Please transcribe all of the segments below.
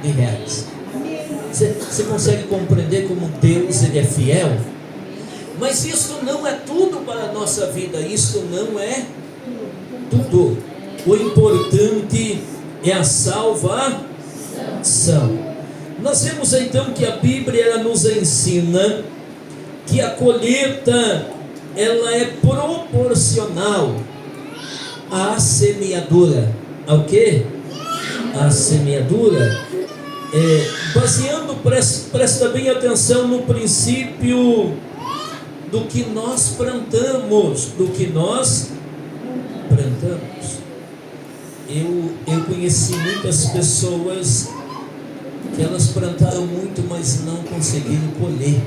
de reais. Você consegue compreender como Deus ele é fiel? Mas isso não é tudo para a nossa vida, isso não é tudo. O importante é a salvação. Nós vemos então que a Bíblia ela nos ensina que a colheita ela é proporcional à semeadura. Ao quê? A semeadura. Baseando, presta bem atenção no princípio do que nós plantamos, Eu conheci muitas pessoas que elas plantaram muito, mas não conseguiram colher.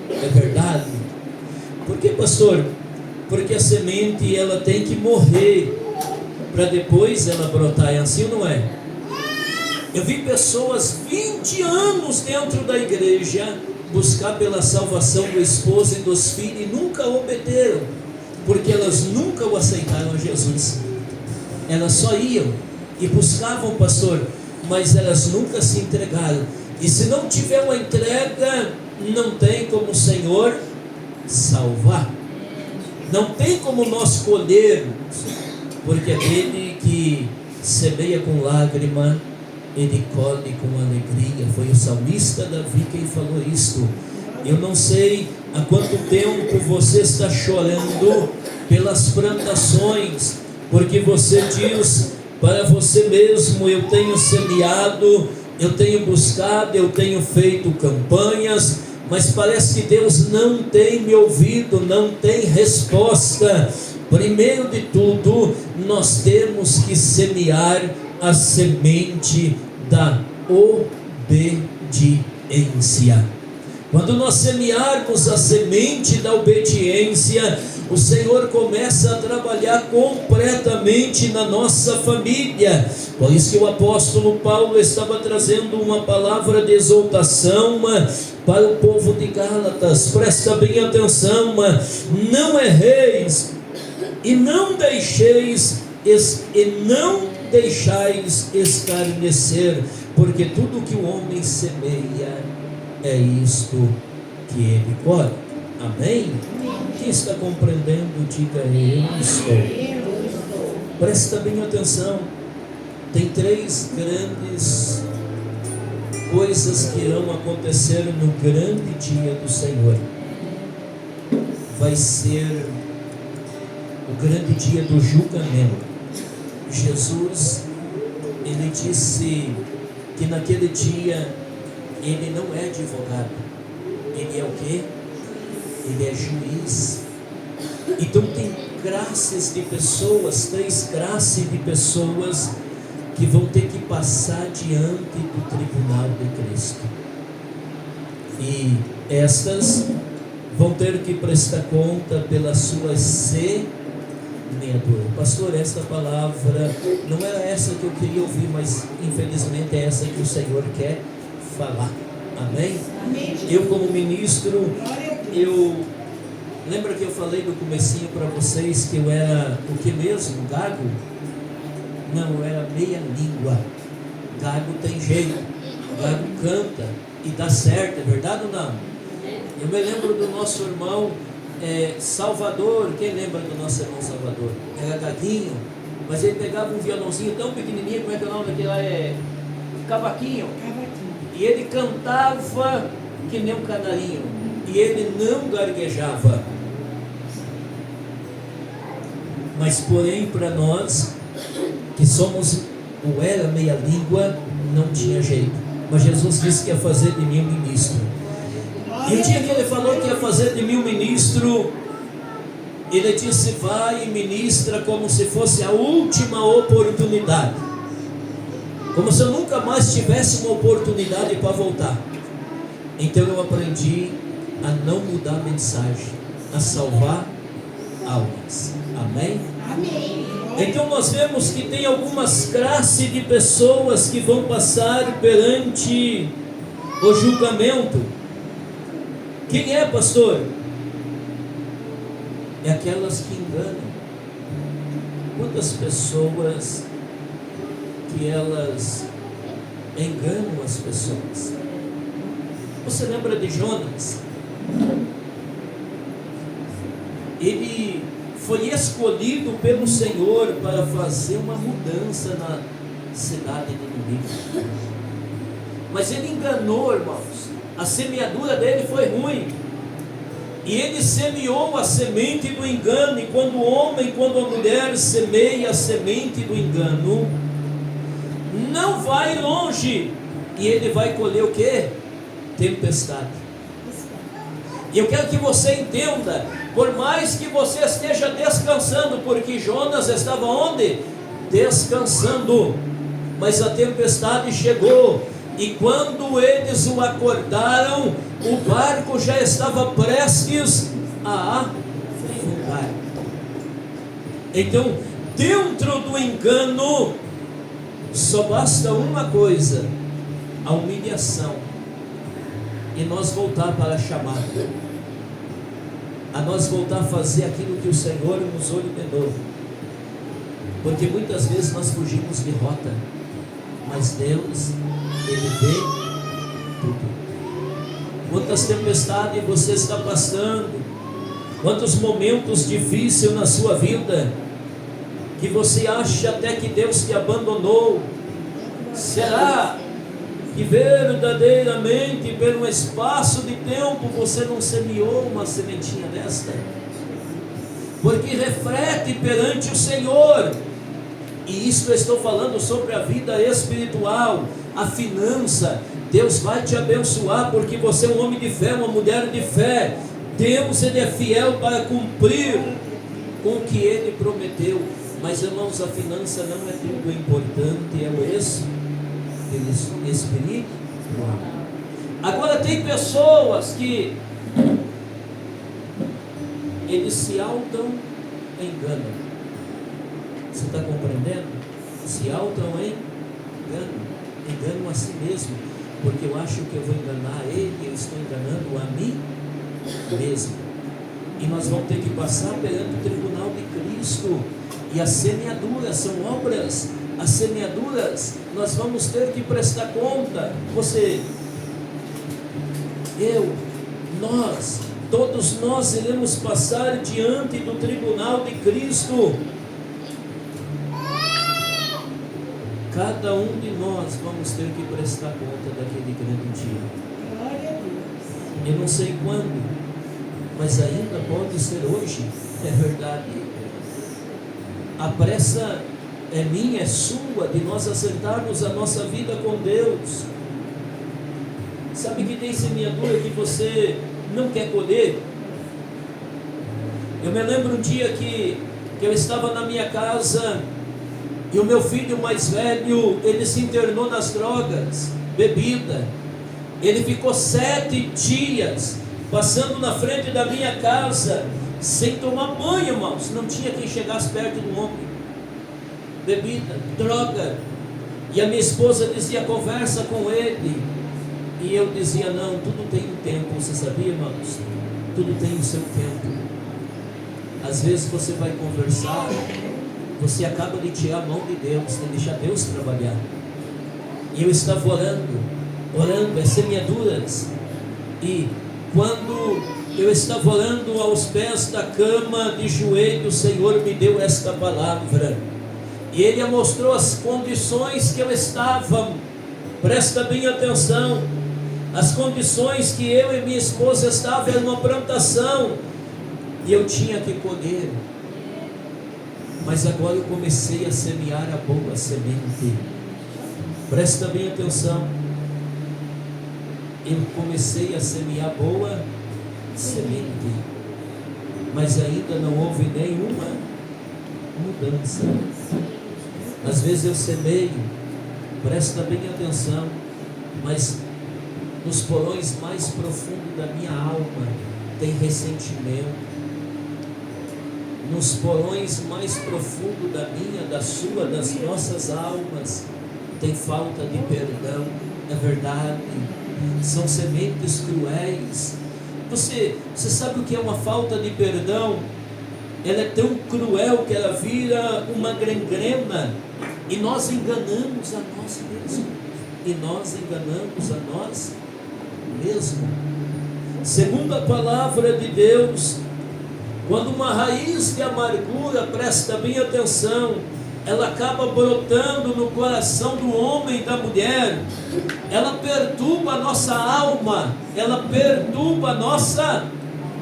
É verdade? Por que, pastor? Porque a semente ela tem que morrer para depois ela brotar. É assim ou não é? Eu vi pessoas 20 anos dentro da igreja buscar pela salvação do esposo e dos filhos e nunca obederam, porque elas nunca o aceitaram a Jesus. Elas só iam e buscavam, pastor, mas elas nunca se entregaram. E se não tiver uma entrega, não tem como o Senhor salvar, não tem como nós colhermos, porque aquele que semeia com lágrima, ele colhe com alegria. Foi o salmista Davi quem falou isto. Eu não sei há quanto tempo você está chorando pelas plantações, porque você diz para você mesmo: eu tenho semeado, eu tenho buscado, eu tenho feito campanhas, mas parece que Deus não tem me ouvido, não tem resposta. Primeiro de tudo, nós temos que semear a semente da obediência. Quando nós semearmos a semente da obediência, o Senhor começa a trabalhar completamente na nossa família. Por isso que o apóstolo Paulo estava trazendo uma palavra de exortação para o povo de Gálatas. Presta bem atenção: não erreis e não deixais escarnecer, porque tudo que o homem semeia é isto que ele colhe. Amém? Quem está compreendendo, diga: eu estou. Presta bem atenção. Tem 3 grandes coisas que irão acontecer no grande dia do Senhor. Vai ser o grande dia do julgamento. Jesus, ele disse que naquele dia ele não é advogado, ele é o quê? Ele é juiz. Então tem classes de pessoas, 3 classes de pessoas que vão ter que passar diante do tribunal de Cristo. E estas vão ter que prestar conta pelas suas semeaduras. Pastor, esta palavra não era essa que eu queria ouvir, mas infelizmente é essa que o Senhor quer falar. Amém? Amém. Eu como ministro, lembra que eu falei no comecinho para vocês que eu era o que mesmo? Gago? Não, eu era meia língua. Gago tem jeito, gago canta e dá certo, é verdade ou não? Eu me lembro do nosso irmão Salvador. Quem lembra do nosso irmão Salvador? Era gaguinho, mas ele pegava um violãozinho tão pequenininho, como é que é o nome daquele lá? Cavaquinho. E ele cantava que nem um canarinho, e ele não gaguejava. Mas porém, para nós que somos ou era meia língua, não tinha jeito. Mas Jesus disse que ia fazer de mim um ministro. E o dia que ele falou que ia fazer de mim um ministro, ele disse: vai e ministra como se fosse a última oportunidade, como se eu nunca mais tivesse uma oportunidade para voltar. Então eu aprendi a não mudar a mensagem, a salvar almas. Amém? Amém. Então nós vemos que tem algumas classes de pessoas que vão passar perante o julgamento. Quem é, pastor? É aquelas que enganam. Quantas pessoas que elas enganam as pessoas. Você lembra de Jonas? Ele foi escolhido pelo Senhor para fazer uma mudança na cidade de Nínive. Mas ele enganou, irmãos. A semeadura dele foi ruim. E ele semeou a semente do engano. E quando o homem, quando a mulher semeia a semente do engano, não vai longe. E ele vai colher o quê? Tempestade. E eu quero que você entenda, por mais que você esteja descansando, porque Jonas estava onde? Descansando. Mas a tempestade chegou. E quando eles o acordaram, o barco já estava prestes a afundar. Então, dentro do engano, só basta uma coisa: a humilhação. E nós voltar para a chamada, a nós voltar a fazer aquilo que o Senhor nos ordenou. Porque muitas vezes nós fugimos de rota, mas Deus, Ele vê tudo. Quantas tempestades você está passando, quantos momentos difíceis na sua vida, que você acha até que Deus te abandonou. Será que verdadeiramente, por um espaço de tempo, você não semeou uma sementinha desta? Porque reflete perante o Senhor. E isso eu estou falando sobre a vida espiritual, a finança. Deus vai te abençoar, porque você é um homem de fé, uma mulher de fé. Deus, Ele é fiel para cumprir com o que Ele prometeu. Mas, irmãos, a finança não é tudo importante, é o espírito. Agora tem pessoas que eles se auto-enganam. Você está compreendendo? Se auto-enganam, enganam a si mesmo, porque eu acho que eu vou enganar ele, eu estou enganando a mim mesmo. E nós vamos ter que passar perante o tribunal de Cristo. E as semeaduras são obras. As semeaduras, nós vamos ter que prestar conta. Você, eu, nós, todos nós iremos passar diante do tribunal de Cristo. Cada um de nós vamos ter que prestar conta daquele grande dia. Glória a Deus. Eu não sei quando, mas ainda pode ser hoje. É verdade. A pressa é minha, é sua, de nós acertarmos a nossa vida com Deus. Sabe que tem semeadura que você não quer colher? Eu me lembro um dia que eu estava na minha casa e o meu filho mais velho, ele se internou nas drogas, bebida. Ele ficou 7 dias passando na frente da minha casa sem tomar banho, irmãos. Não tinha quem chegasse perto do homem. Bebida, droga. E a minha esposa dizia: conversa com ele. E eu dizia: não, tudo tem um tempo. Você sabia, irmãos? Tudo tem o seu tempo. Às vezes você vai conversar, você acaba de tirar a mão de Deus, tem que deixar Deus trabalhar. E eu estava orando, as semeaduras. E quando eu estava orando aos pés da cama, de joelho, o Senhor me deu esta palavra. E Ele mostrou as condições que eu estava. Presta bem atenção. As condições que eu e minha esposa estavam era uma plantação. E eu tinha que colher. Mas agora eu comecei a semear a boa semente. Presta bem atenção. Eu comecei a semear boa semente. Mas ainda não houve nenhuma mudança. Às vezes eu semeio, presta bem atenção, mas nos porões mais profundos da minha alma tem ressentimento. Nos porões mais profundos da minha, da sua, das nossas almas tem falta de perdão. É verdade. São sementes cruéis. Você sabe o que é uma falta de perdão? Ela é tão cruel que ela vira uma gangrena. E nós enganamos a nós mesmos. e nós enganamos a nós mesmos. Segundo a palavra de Deus, quando uma raiz de amargura, presta bem atenção, ela acaba brotando no coração do homem e da mulher, ela perturba a nossa alma, ela perturba a nossa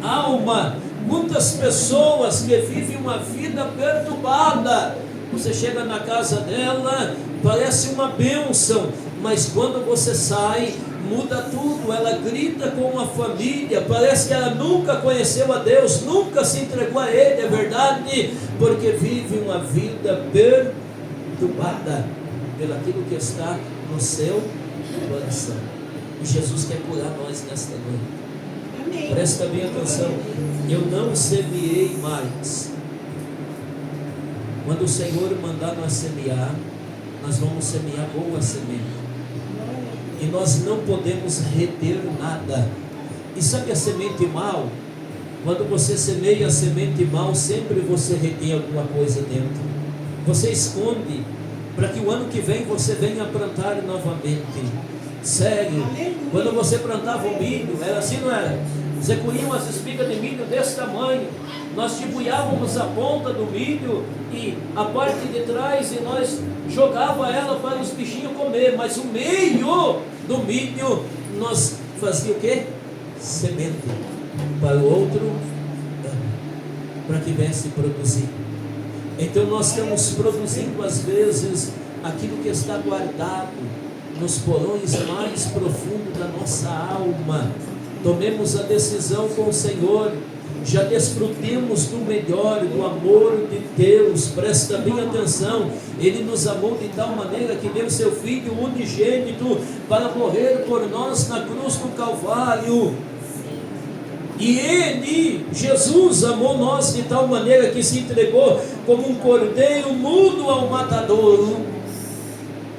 alma. Muitas pessoas que vivem uma vida perturbada, você chega na casa dela, parece uma bênção, mas quando você sai, muda tudo. Ela grita com a família, parece que ela nunca conheceu a Deus, nunca se entregou a Ele, é verdade, porque vive uma vida perturbada pelo aquilo que está no seu coração. E Jesus quer curar nós nesta noite. Amém. Presta bem atenção, eu não semeei mais. Quando o Senhor mandar nós semear, nós vamos semear boa semente. E nós não podemos reter nada. E sabe a semente mal? Quando você semeia a semente mal, sempre você retém alguma coisa dentro. Você esconde, para que o ano que vem você venha plantar novamente. Sério, quando você plantava o milho, era assim, não era? Você colhia umas espigas de milho desse tamanho, nós tibulhávamos a ponta do milho e a parte de trás, e nós jogava ela para os bichinhos comer, mas o meio do milho nós fazia o quê? Semente para o outro, para que viesse produzir. Então nós estamos produzindo às vezes aquilo que está guardado nos porões mais profundos da nossa alma. Tomemos a decisão com o Senhor, já desfrutemos do melhor, do amor de Deus. Presta bem atenção, Ele nos amou de tal maneira que deu seu Filho unigênito para morrer por nós na cruz do Calvário. E Ele, Jesus, amou nós de tal maneira que se entregou como um cordeiro mudo ao matadouro,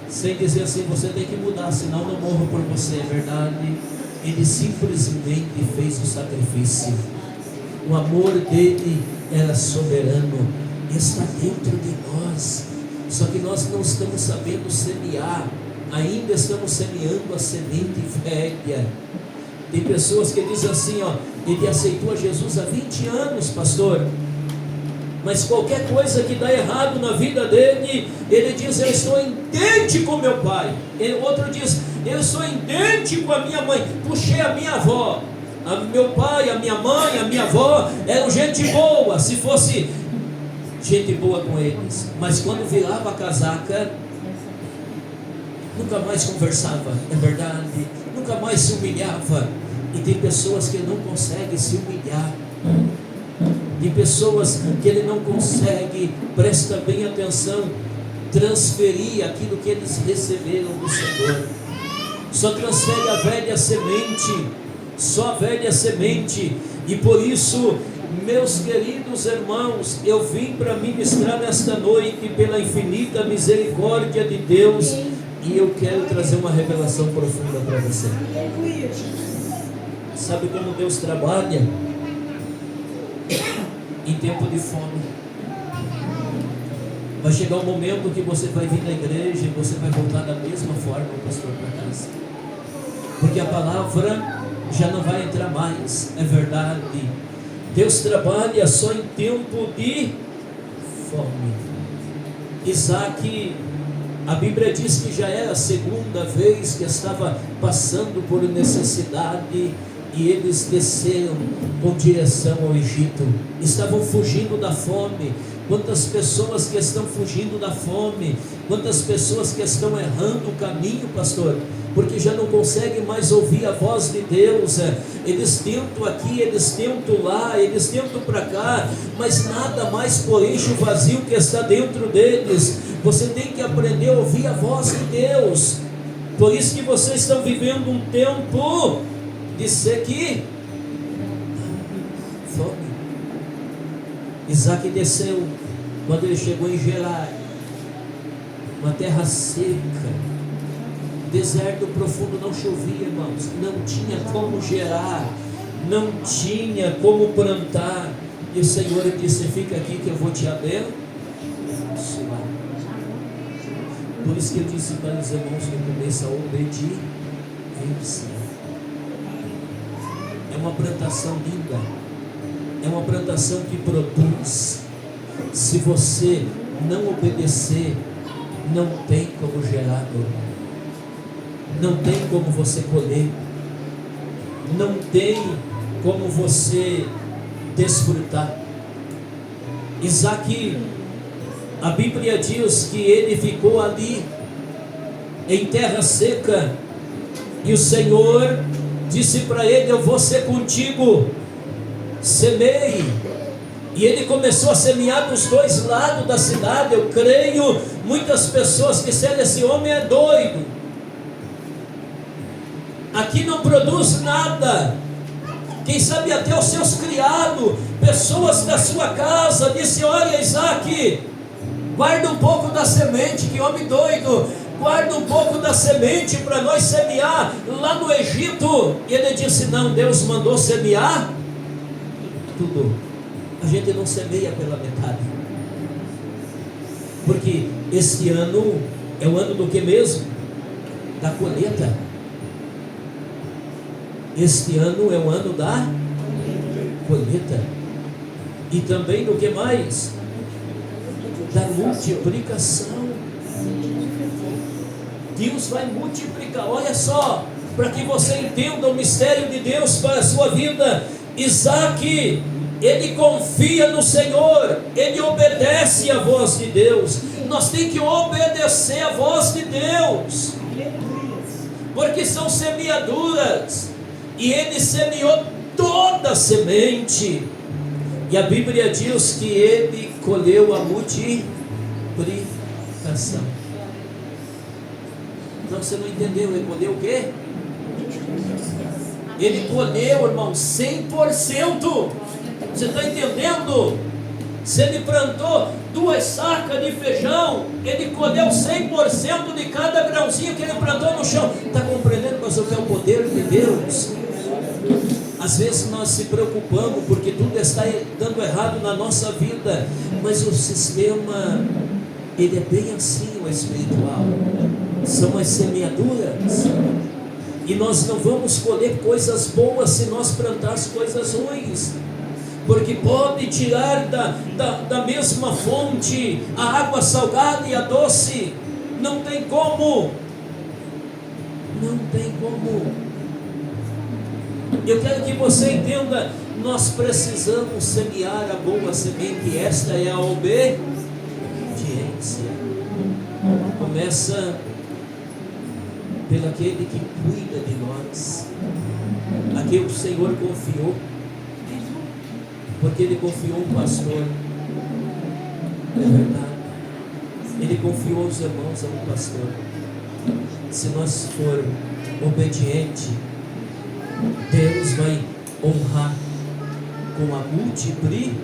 sem dizer assim, você tem que mudar, senão não morro por você, é verdade. Ele simplesmente fez o sacrifício. O amor dele era soberano, está dentro de nós, só que nós não estamos sabendo semear, ainda estamos semeando a semente velha. Tem pessoas que dizem assim, ó, ele aceitou a Jesus há 20 anos, pastor, mas qualquer coisa que dá errado na vida dele, ele diz, eu estou em dente com meu pai. Outro diz, eu estou em dente com a minha mãe, puxei a minha avó. Meu pai, a minha mãe, a minha avó eram gente boa, se fosse gente boa com eles, mas quando virava a casaca, nunca mais conversava, é verdade, nunca mais se humilhava. E tem pessoas que não conseguem se humilhar, tem pessoas que ele não consegue, presta bem atenção, transferir aquilo que eles receberam do Senhor. Só transfere a velha semente, só a velha semente. E por isso, meus queridos irmãos, eu vim para ministrar nesta noite pela infinita misericórdia de Deus, e eu quero trazer uma revelação profunda para você. Sabe como Deus trabalha? Em tempo de fome. Vai chegar um momento que você vai vir na igreja e você vai voltar da mesma forma, pastor, para casa, porque a palavra já não vai entrar mais, é verdade. Deus trabalha só em tempo de fome. Isaac, a Bíblia diz que já era a segunda vez que estava passando por necessidade, e eles desceram com direção ao Egito, estavam fugindo da fome. Quantas pessoas que estão fugindo da fome, quantas pessoas que estão errando o caminho, pastor, porque já não conseguem mais ouvir a voz de Deus. Eles tentam aqui, eles tentam lá, eles tentam para cá, mas nada mais preenche o vazio que está dentro deles. Você tem que aprender a ouvir a voz de Deus. Por isso que vocês estão vivendo um tempo de sequidão, fome. Isaac desceu, quando ele chegou em Gerar, uma terra seca, deserto profundo, não chovia, irmãos, não tinha como gerar, não tinha como plantar, e o Senhor disse, fica aqui que eu vou te abençoar. Por isso que eu disse para os irmãos no começo, a obediência. É uma plantação linda, é uma plantação que produz. Se você não obedecer, não tem como gerar, meu irmão. Não tem como você colher. Não tem como você desfrutar. Isaac, a Bíblia diz que ele ficou ali em terra seca, e o Senhor disse para ele: eu vou ser contigo, semeie. E ele começou a semear dos dois lados da cidade. Eu creio, muitas pessoas disseram: esse homem é doido, aqui não produz nada. Quem sabe até os seus criados, pessoas da sua casa, disse: olha, Isaac, guarda um pouco da semente, que homem doido, guarda um pouco da semente para nós semear lá no Egito. E ele disse: não, Deus mandou semear tudo. A gente não semeia pela metade, porque esse ano é o ano do que mesmo? Da colheita. Este ano é o ano da colheita. E também do que mais? Da multiplicação. Deus vai multiplicar. Olha só, para que você entenda o mistério de Deus para a sua vida. Isaac, ele confia no Senhor, ele obedece a voz de Deus. Nós temos que obedecer a voz de Deus, porque são semeaduras. E ele semeou toda a semente, e a Bíblia diz que ele colheu a multiplicação. Então você não entendeu, ele colheu o quê? Ele colheu, irmão, 100%. Você está entendendo? Se ele plantou 2 sacas de feijão, ele colheu 100% de cada grãozinho que ele plantou no chão. Está compreendendo, pastor, que é o poder de Deus? Às vezes nós se preocupamos porque tudo está dando errado na nossa vida, mas o sistema, ele é bem assim, o espiritual. São as semeaduras, e nós não vamos colher coisas boas se nós plantarmos coisas ruins, porque pode tirar da mesma fonte a água salgada e a doce. Não tem como. Não tem como. Eu quero que você entenda, nós precisamos semear a boa semente. Esta é a obediência. Começa pelo aquele que cuida de nós, a quem o Senhor confiou, porque ele confiou o pastor. É verdade, ele confiou os irmãos ao pastor. Se nós formos obedientes, Deus vai honrar com a multiplicação.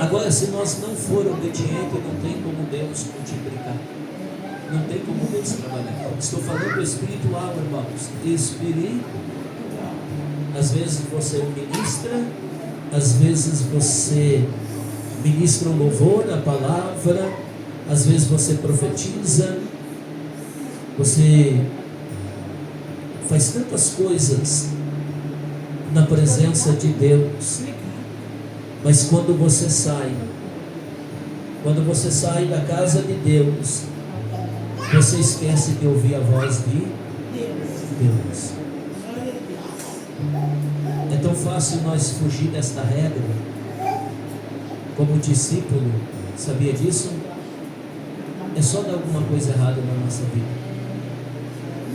Agora, se nós não formos obedientes, não tem como Deus multiplicar, não tem como Deus trabalhar. Estou falando espiritual, irmãos. Espiritual. Às vezes você ministra, às vezes você ministra um louvor, a palavra, às vezes você profetiza, você faz tantas coisas na presença de Deus, mas quando você sai da casa de Deus, você esquece de ouvir a voz de Deus. É tão fácil nós fugir desta regra. Como discípulo, sabia disso? É só dar alguma coisa errada na nossa vida.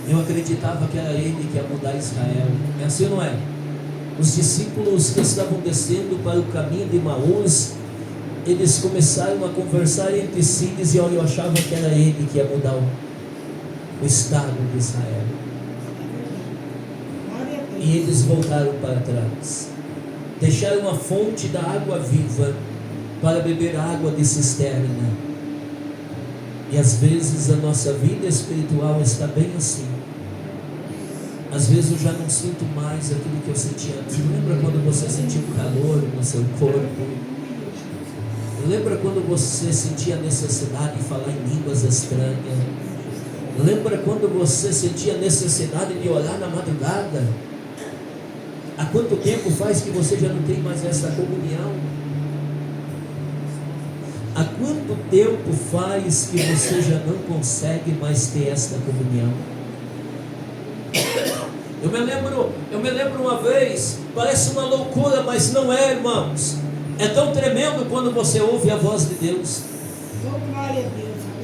Eu acreditava que era ele que ia mudar Israel. É assim ou não é? Os discípulos que estavam descendo para o caminho de Emaús, eles começaram a conversar entre si e diziam: eu achava que era ele que ia mudar o estado de Israel. E eles voltaram para trás, deixaram a fonte da água viva para beber água de cisterna. E às vezes a nossa vida espiritual está bem assim. Às vezes eu já não sinto mais aquilo que eu sentia antes. Lembra quando você sentiu calor no seu corpo? Lembra quando você sentia necessidade de falar em línguas estranhas? Lembra quando você sentia necessidade de orar na madrugada? Há quanto tempo faz que você já não tem mais essa comunhão? Há quanto tempo faz que você já não consegue mais ter esta comunhão? Eu me lembro uma vez, parece uma loucura, mas não é, irmãos. É tão tremendo quando você ouve a voz de Deus.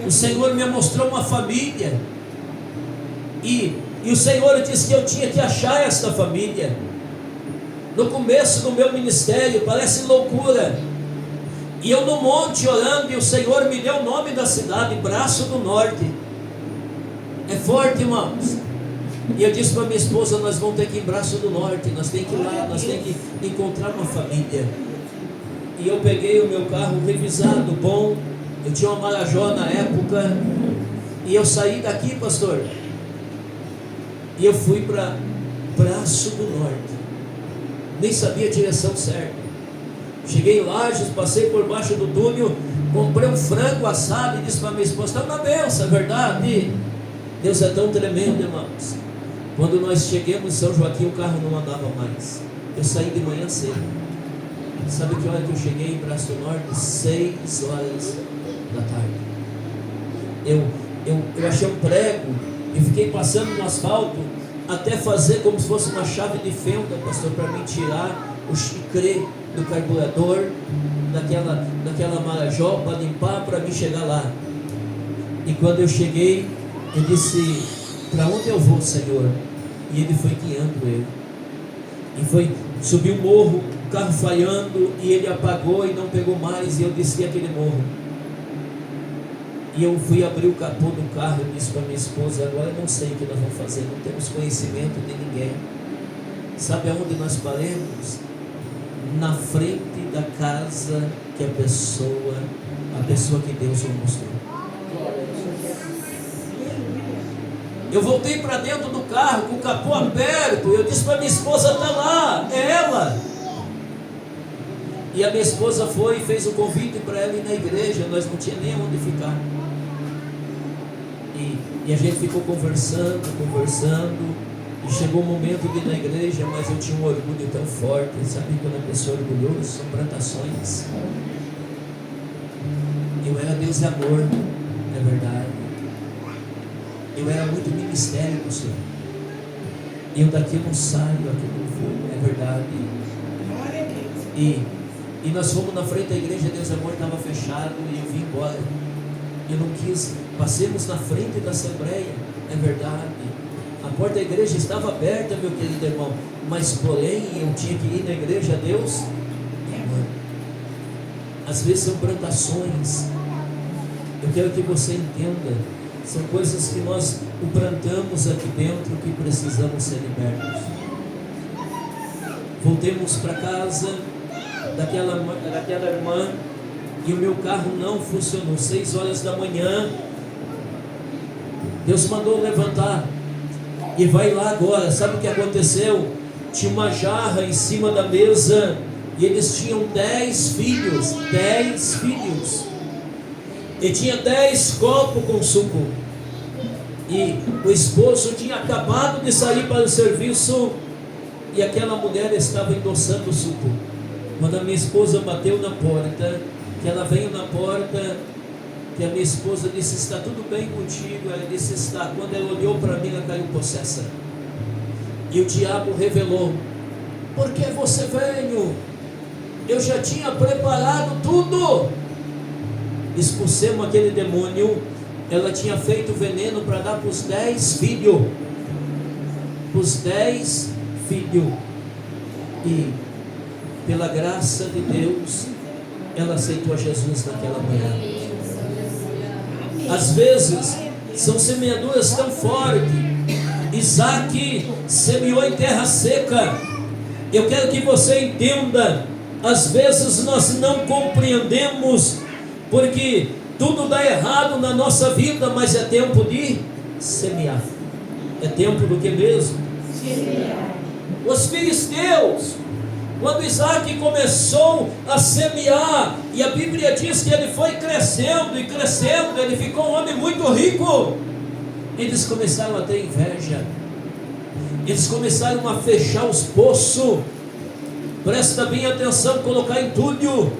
O Senhor me mostrou uma família, e o Senhor disse que eu tinha que achar esta família. No começo do meu ministério, parece loucura, e eu no monte orando, e o Senhor me deu o nome da cidade, Braço do Norte. É forte, irmãos. E eu disse para minha esposa: nós vamos ter que ir em Braço do Norte, nós temos que ir lá, nós temos que encontrar uma família. E eu peguei o meu carro revisado, bom, eu tinha uma Marajó na época, e eu saí daqui, pastor, e eu fui para Braço do Norte, nem sabia a direção certa. Cheguei em Lages, passei por baixo do túnel, comprei um frango assado e disse para minha esposa: está uma benção, é verdade? Deus é tão tremendo, irmãos. Quando nós chegamos em São Joaquim, o carro não andava mais. Eu saí de manhã cedo. Sabe que hora que eu cheguei em Braço do Norte? 6 horas da tarde. Eu achei um prego e fiquei passando no asfalto até fazer como se fosse uma chave de fenda, pastor, para me tirar o chicre do carburador daquela Marajó, para limpar, para mim chegar lá. E quando eu cheguei, eu disse: para onde eu vou, Senhor? E Ele foi guiando eu. E foi subir o morro, o carro falhando, e Ele apagou e não pegou mais, e eu desci aquele morro. E eu fui abrir o capô do carro e disse para minha esposa: agora eu não sei o que nós vamos fazer, não temos conhecimento de ninguém. Sabe aonde nós paramos? Na frente da casa que a pessoa que Deus nos mostrou. Eu voltei para dentro do carro com o capô aberto. Eu disse para minha esposa: está lá, é ela. E a minha esposa foi e fez o convite para ela ir na igreja. Nós não tínhamos nem onde ficar. E a gente ficou conversando. E chegou o momento de ir na igreja, mas eu tinha um orgulho tão forte. Sabe quando a pessoa é orgulhosa? São plantações. Eu era Deus é amor, é verdade. Eu era muito ministério, pastor. Eu daqui não saio, aqui não vou, é verdade. E nós fomos na frente da igreja, Deus Amor estava fechado, e eu vim embora. Eu não quis. Passemos na frente da assembleia, é verdade. A porta da igreja estava aberta, meu querido irmão, mas porém eu tinha que ir na igreja. Deus é amor. Às vezes são plantações. Eu quero que você entenda. São coisas que nós plantamos aqui dentro, que precisamos ser libertos. Voltemos para casa daquela irmã, e o meu carro não funcionou. 6 horas da manhã, Deus mandou levantar, e vai lá agora. Sabe o que aconteceu? Tinha uma jarra em cima da mesa, e eles tinham 10 filhos, 10 filhos, e tinha 10 copos com suco, e o esposo tinha acabado de sair para o serviço, e aquela mulher estava endossando o suco. Quando a minha esposa bateu na porta, que ela veio na porta, que a minha esposa disse: está tudo bem contigo? Ela disse: está. Quando ela olhou para mim, ela caiu possessa, e o diabo revelou: por que você veio? Eu já tinha preparado tudo. Expulsemos aquele demônio. Ela tinha feito veneno para dar para os 10 filhos. Os 10 filhos. E pela graça de Deus, ela aceitou a Jesus naquela manhã. Às vezes são semeaduras tão fortes. Isaac semeou em terra seca. Eu quero que você entenda. Às vezes nós não compreendemos, porque tudo dá errado na nossa vida, mas é tempo de semear. É tempo do que mesmo? Semear. Os Quando Isaac começou a semear, e a Bíblia diz que ele foi crescendo e crescendo, ele ficou um homem muito rico. Eles começaram a ter inveja, eles começaram a fechar os poços. Presta bem atenção, colocar entulho.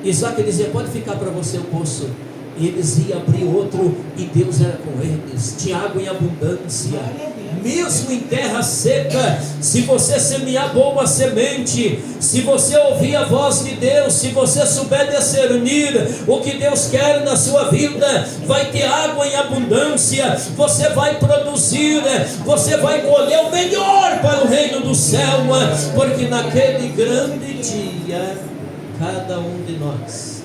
Isaac dizia: pode ficar para você o poço. E eles iam abrir outro, e Deus era com eles. Tinha água em abundância. Mesmo em terra seca, se você semear boa semente, se você ouvir a voz de Deus, se você souber discernir o que Deus quer na sua vida, vai ter água em abundância, você vai produzir, você vai colher o melhor para o reino do céu, porque naquele grande dia, cada um de nós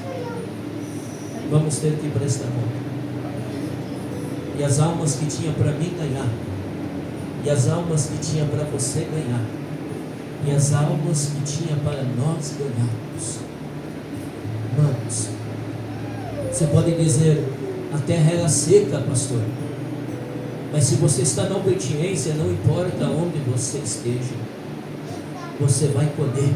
vamos ter que prestar conta. E as almas que tinha para mim ganhar, e as almas que tinha para você ganhar, e as almas que tinha para nós ganharmos. Irmãos, você pode dizer: a terra era seca, pastor, mas se você está na obediência, não importa onde você esteja, você vai colher.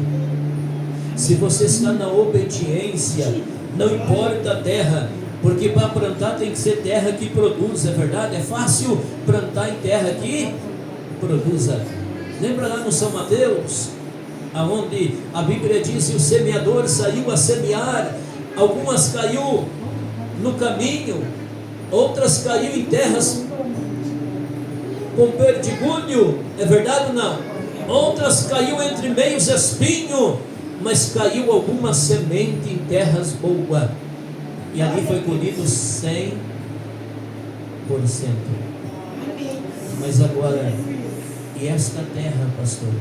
Se você está na obediência, não importa a terra, porque para plantar tem que ser terra que produz, é verdade? É fácil plantar em terra que produza. Lembra lá no São Mateus, aonde a Bíblia diz que o semeador saiu a semear, algumas caiu no caminho, outras caiu em terras com perdigúnio, é verdade ou não? Outras caiu entre meios espinhos, mas caiu alguma semente em terras boas, e ali foi colhido 100%. Mas agora, e esta terra, pastor?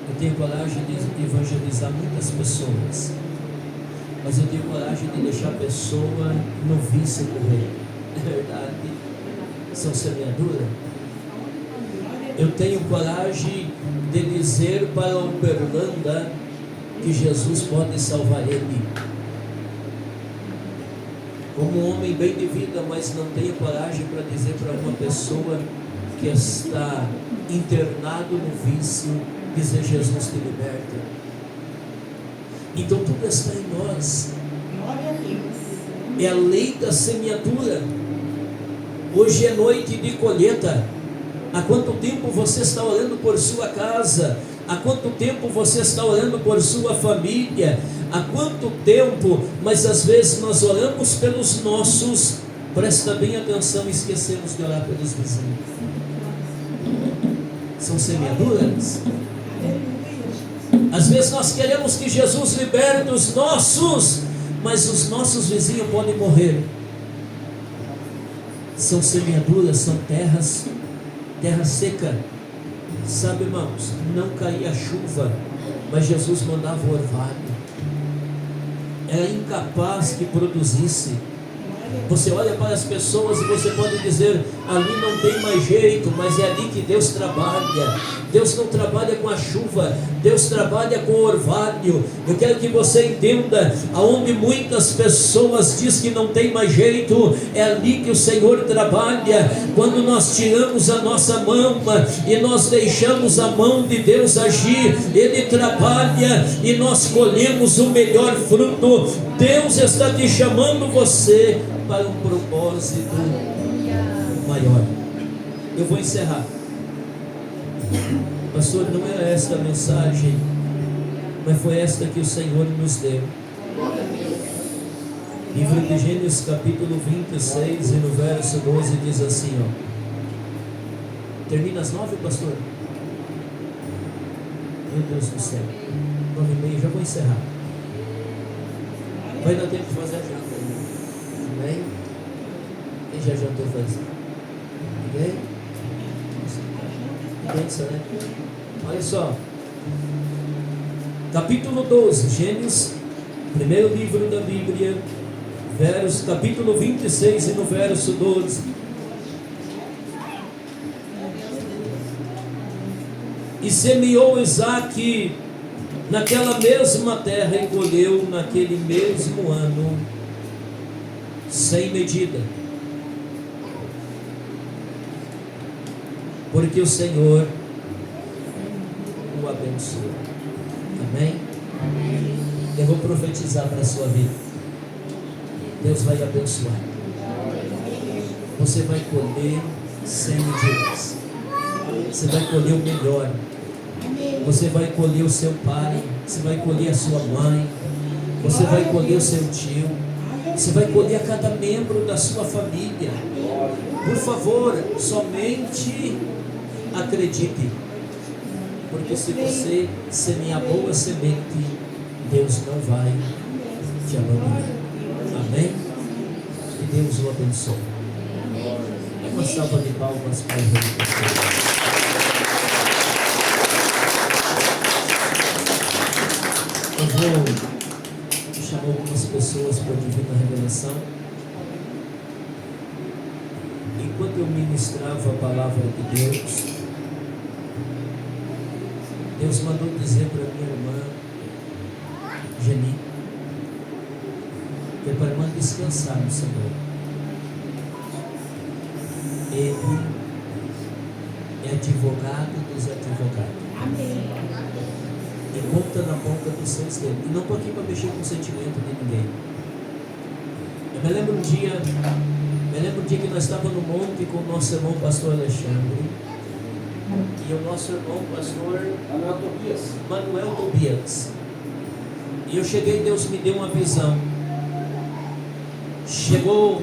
Eu tenho coragem de evangelizar muitas pessoas, mas eu tenho coragem de deixar a pessoa no vício do rei. É verdade? São semeadura. Eu tenho coragem de dizer para o Uberlândia que Jesus pode salvar ele. Como um homem bem de vida, mas não tenho coragem para dizer para uma pessoa que está internado no vício, dizer: Jesus te liberta. Então tudo está em nós. É a lei da semeadura. Hoje é noite de colheita. Há quanto tempo você está orando por sua casa? Há quanto tempo você está orando por sua família? Há quanto tempo? Mas às vezes nós oramos pelos nossos, presta bem atenção, e esquecemos de orar pelos vizinhos. São semeaduras. Às vezes nós queremos que Jesus liberte os nossos, mas os nossos vizinhos podem morrer. São semeaduras, são terra seca. Sabe, irmãos, não caía chuva, mas Jesus mandava o orvalho. Era incapaz que produzisse. Você olha para as pessoas e você pode dizer: ali não tem mais jeito, mas é ali que Deus trabalha. Deus não trabalha com a chuva, Deus trabalha com o orvalho. Eu quero que você entenda: aonde muitas pessoas dizem que não tem mais jeito, é ali que o Senhor trabalha. Quando nós tiramos a nossa mão e nós deixamos a mão de Deus agir, Ele trabalha e nós colhemos o melhor fruto. Deus está te chamando você para um propósito maior. Eu vou encerrar. Pastor, não era esta a mensagem, mas foi esta que o Senhor nos deu. Livro de Gênesis capítulo 26 e no verso 12 diz assim, ó. Termina às 9, pastor? Meu Deus do céu, 9h30, já vou encerrar. Vai dar tempo de fazer a janta aí. Amém? Quem já jantou faz? Ninguém? Pensa, né? Olha só. Capítulo 12, Gênesis, primeiro livro da Bíblia, capítulo 26 e no verso 12. E semeou Isaque naquela mesma terra e colheu naquele mesmo ano, sem medida, porque o Senhor o abençoa. Amém? Eu vou profetizar para a sua vida. Deus vai abençoar. Você vai colher 100 dias. Você vai colher o melhor. Você vai colher o seu pai. Você vai colher a sua mãe. Você vai colher o seu tio. Você vai colher a cada membro da sua família. Por favor, somente acredite. Porque se você semear boa semente, Deus não vai te abandonar. Amém? Que Deus o abençoe. Uma salva de palmas para o Senhor. Eu vou chamar algumas pessoas para a divina revelação. Enquanto eu ministrava a palavra de Deus, Deus mandou dizer para minha irmã Geni que é para a irmã descansar no Senhor. Ele é advogado dos advogados. Amém. E conta na ponta dos seus dedos. E não estou aqui para mexer com o sentimento de ninguém. Eu me lembro um dia que nós estávamos no monte com o nosso irmão pastor Alexandre e o nosso irmão pastor Manuel Tobias. E eu cheguei e Deus me deu uma visão. Chegou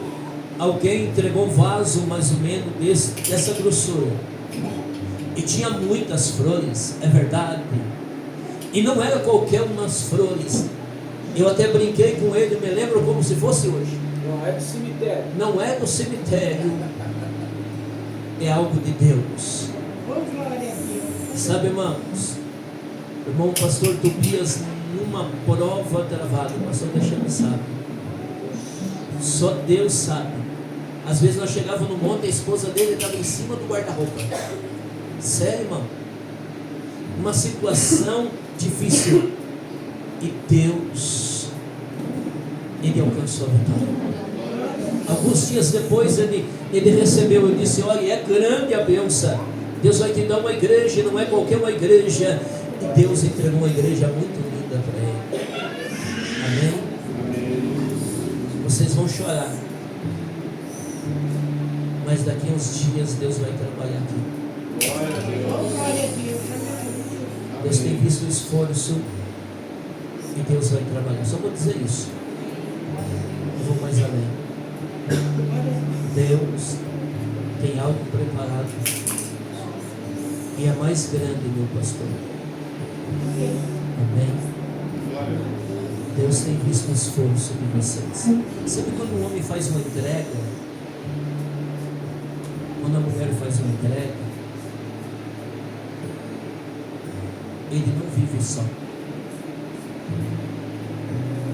alguém, entregou um vaso mais ou menos dessa grossura. E tinha muitas flores, é verdade. E não era qualquer umas flores. Eu até brinquei com ele, me lembro como se fosse hoje. Não é do cemitério. Não é do cemitério. É algo de Deus. Sabe, irmãos? O irmão pastor Tobias, numa prova travada, o pastor Alexandre sabe. Só Deus sabe. Às vezes nós chegávamos no monte e a esposa dele estava em cima do guarda-roupa. Sério, irmão? Uma situação difícil. E Deus, Ele alcançou a vitória. Alguns dias depois ele recebeu, eu disse, olha, é grande a bênção. Deus vai te dar uma igreja, não é qualquer uma igreja. E Deus entregou uma igreja muito linda para ele. Amém? Vocês vão chorar. Mas daqui a uns dias Deus vai trabalhar aqui. Deus tem visto o esforço e Deus vai trabalhar. Só vou dizer isso. Eu vou mais além. Deus tem algo preparado e é mais grande, meu pastor. Amém? Deus tem visto o esforço de vocês. Sabe quando um homem faz uma entrega? Quando a mulher faz uma entrega, ele não vive só.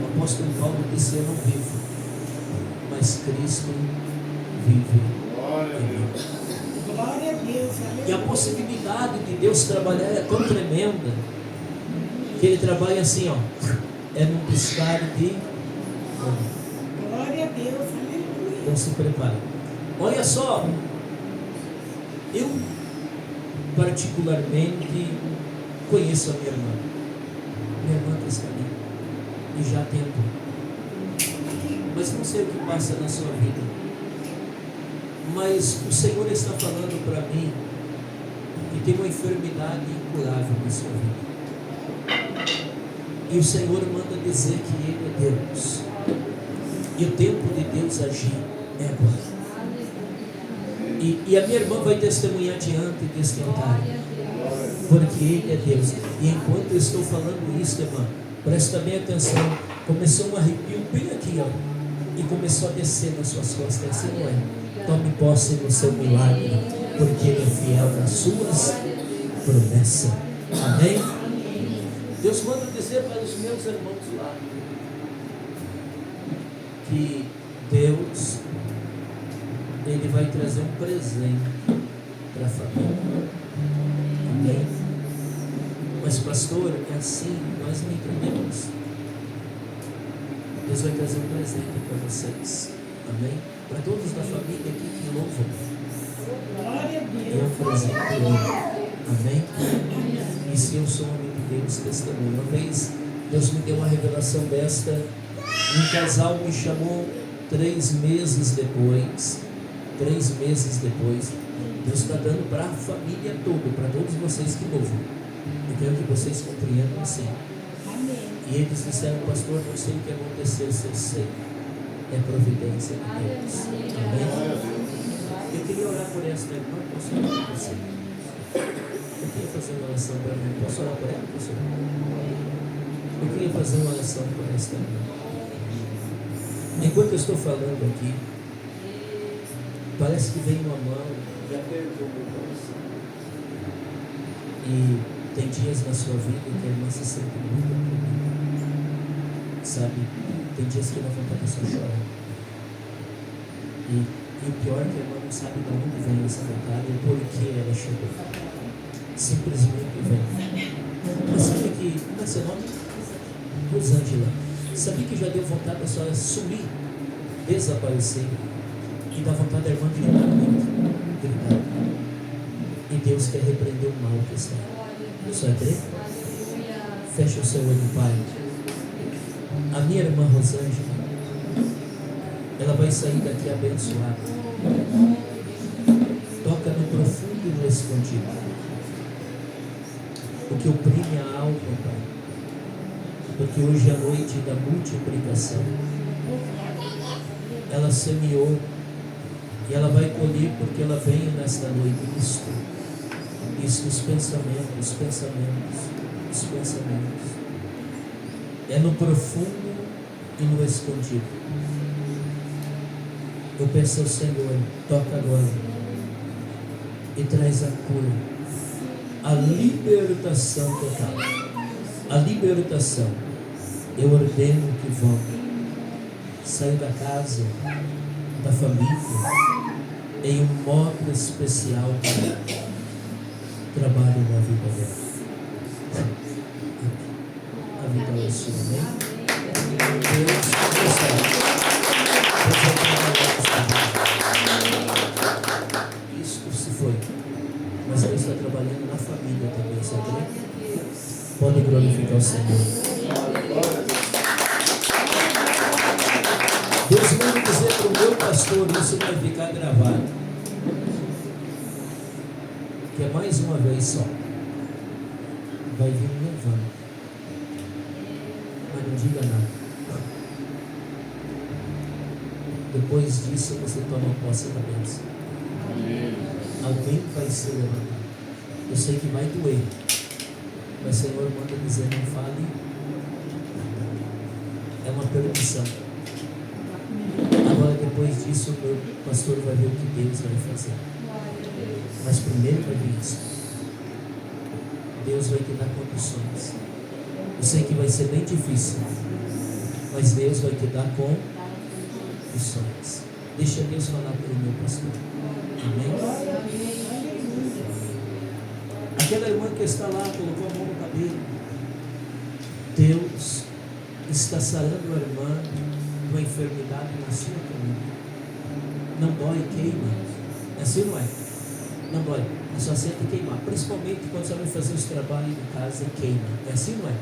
O apóstolo Paulo disse, eu não vivo, mas Cristo vive em mim. Glória a Deus. E a possibilidade de Deus trabalhar é tão tremenda, que Ele trabalha assim, ó, é num piscar de olho. Glória a Deus. Aleluia. Então se prepare. Olha só, eu particularmente conheço a minha irmã. Minha irmã está ali e já há tempo. Mas não sei o que passa na sua vida. Mas o Senhor está falando para mim que tem uma enfermidade incurável na sua vida. E o Senhor manda dizer que Ele é Deus. E o tempo de Deus agir é agora. E a minha irmã vai testemunhar diante deste altar. Porque Ele é Deus. E enquanto eu estou falando isso, irmã, presta bem atenção. Começou um arrepio bem aqui, ó. E começou a descer nas suas costas. Assim não é. Tome posse no seu milagre, porque Ele é fiel nas suas promessas. Amém? Deus manda dizer para os meus irmãos lá que Deus, Ele vai trazer um presente para a família. Amém? Mas pastor, é assim, nós não entendemos. Deus vai trazer um presente para vocês. Amém? Para todos da família aqui que louvam. Glória a É Deus. um presente lindo. Amém? E se eu sou homem de Deus, testemunho. Uma vez Deus me deu uma revelação desta. Um casal me chamou 3 meses depois. 3 meses depois. Deus está dando para a família toda, para todos vocês que ouvem. Eu quero que vocês compreendam assim. E eles disseram, pastor, não sei o que aconteceu, se eu sei. É providência de Deus. Amém? Eu queria orar por esta irmã, posso orar por você? Eu queria fazer uma oração para mim. Posso orar por ela, pastor? Eu queria fazer uma oração por esta irmã. Enquanto eu estou falando aqui, parece que vem uma mão e apertou o meu coração. E tem dias na sua vida que a irmã se sente muito oprimida. Sabe? Tem dias que dá vontade de só chorar. E o pior é que a irmã não sabe de onde vem essa vontade e por que ela chegou. Simplesmente vem. Mas sabe que, como é seu nome? Rosângela. Sabia que já deu vontade da senhora sumir, desaparecer, e dá vontade da irmã gritar muito, gritar. E Deus quer repreender o mal que está. Você vai crer? Fecha o seu olho, Pai. A minha irmã Rosângela, ela vai sair daqui abençoada. Toca no profundo e no escondido. O que oprime a alma, Pai. Porque hoje é a noite da multiplicação. Ela semeou e ela vai colher, porque ela veio nesta noite isto, os pensamentos. É no profundo e no escondido. Eu peço ao Senhor, toca agora e traz a cura, a libertação total, a libertação. Eu ordeno que vão sair da casa, da família, em um modo especial para trabalho na vida dela. A vitória é sua, amém? Deus isto se foi, mas Deus está trabalhando na família também, sabe? Pode glorificar o Senhor. Deus manda dizer para o meu pastor, isso vai ficar gravado, que é mais uma vez só, vai vir levando, mas não diga nada. Depois disso você toma posse da bênção. Alguém vai ser levantado. Eu sei que vai doer, mas o Senhor manda dizer, não fale. É uma permissão. Agora depois disso o meu pastor vai ver o que Deus vai fazer. Mas primeiro vai vir isso. Deus vai te dar condições. Eu sei que vai ser bem difícil, mas Deus vai te dar condições. Deixa Deus falar pelo meu pastor. Amém? Aquela irmã que está lá, colocou a mão no cabelo. Deus está sarando a irmã de uma enfermidade na sua família. Não dói, queima. É assim, não é? Não dói. É só sente queimar. Principalmente quando você vai fazer os trabalhos de casa, queima. É assim, não é?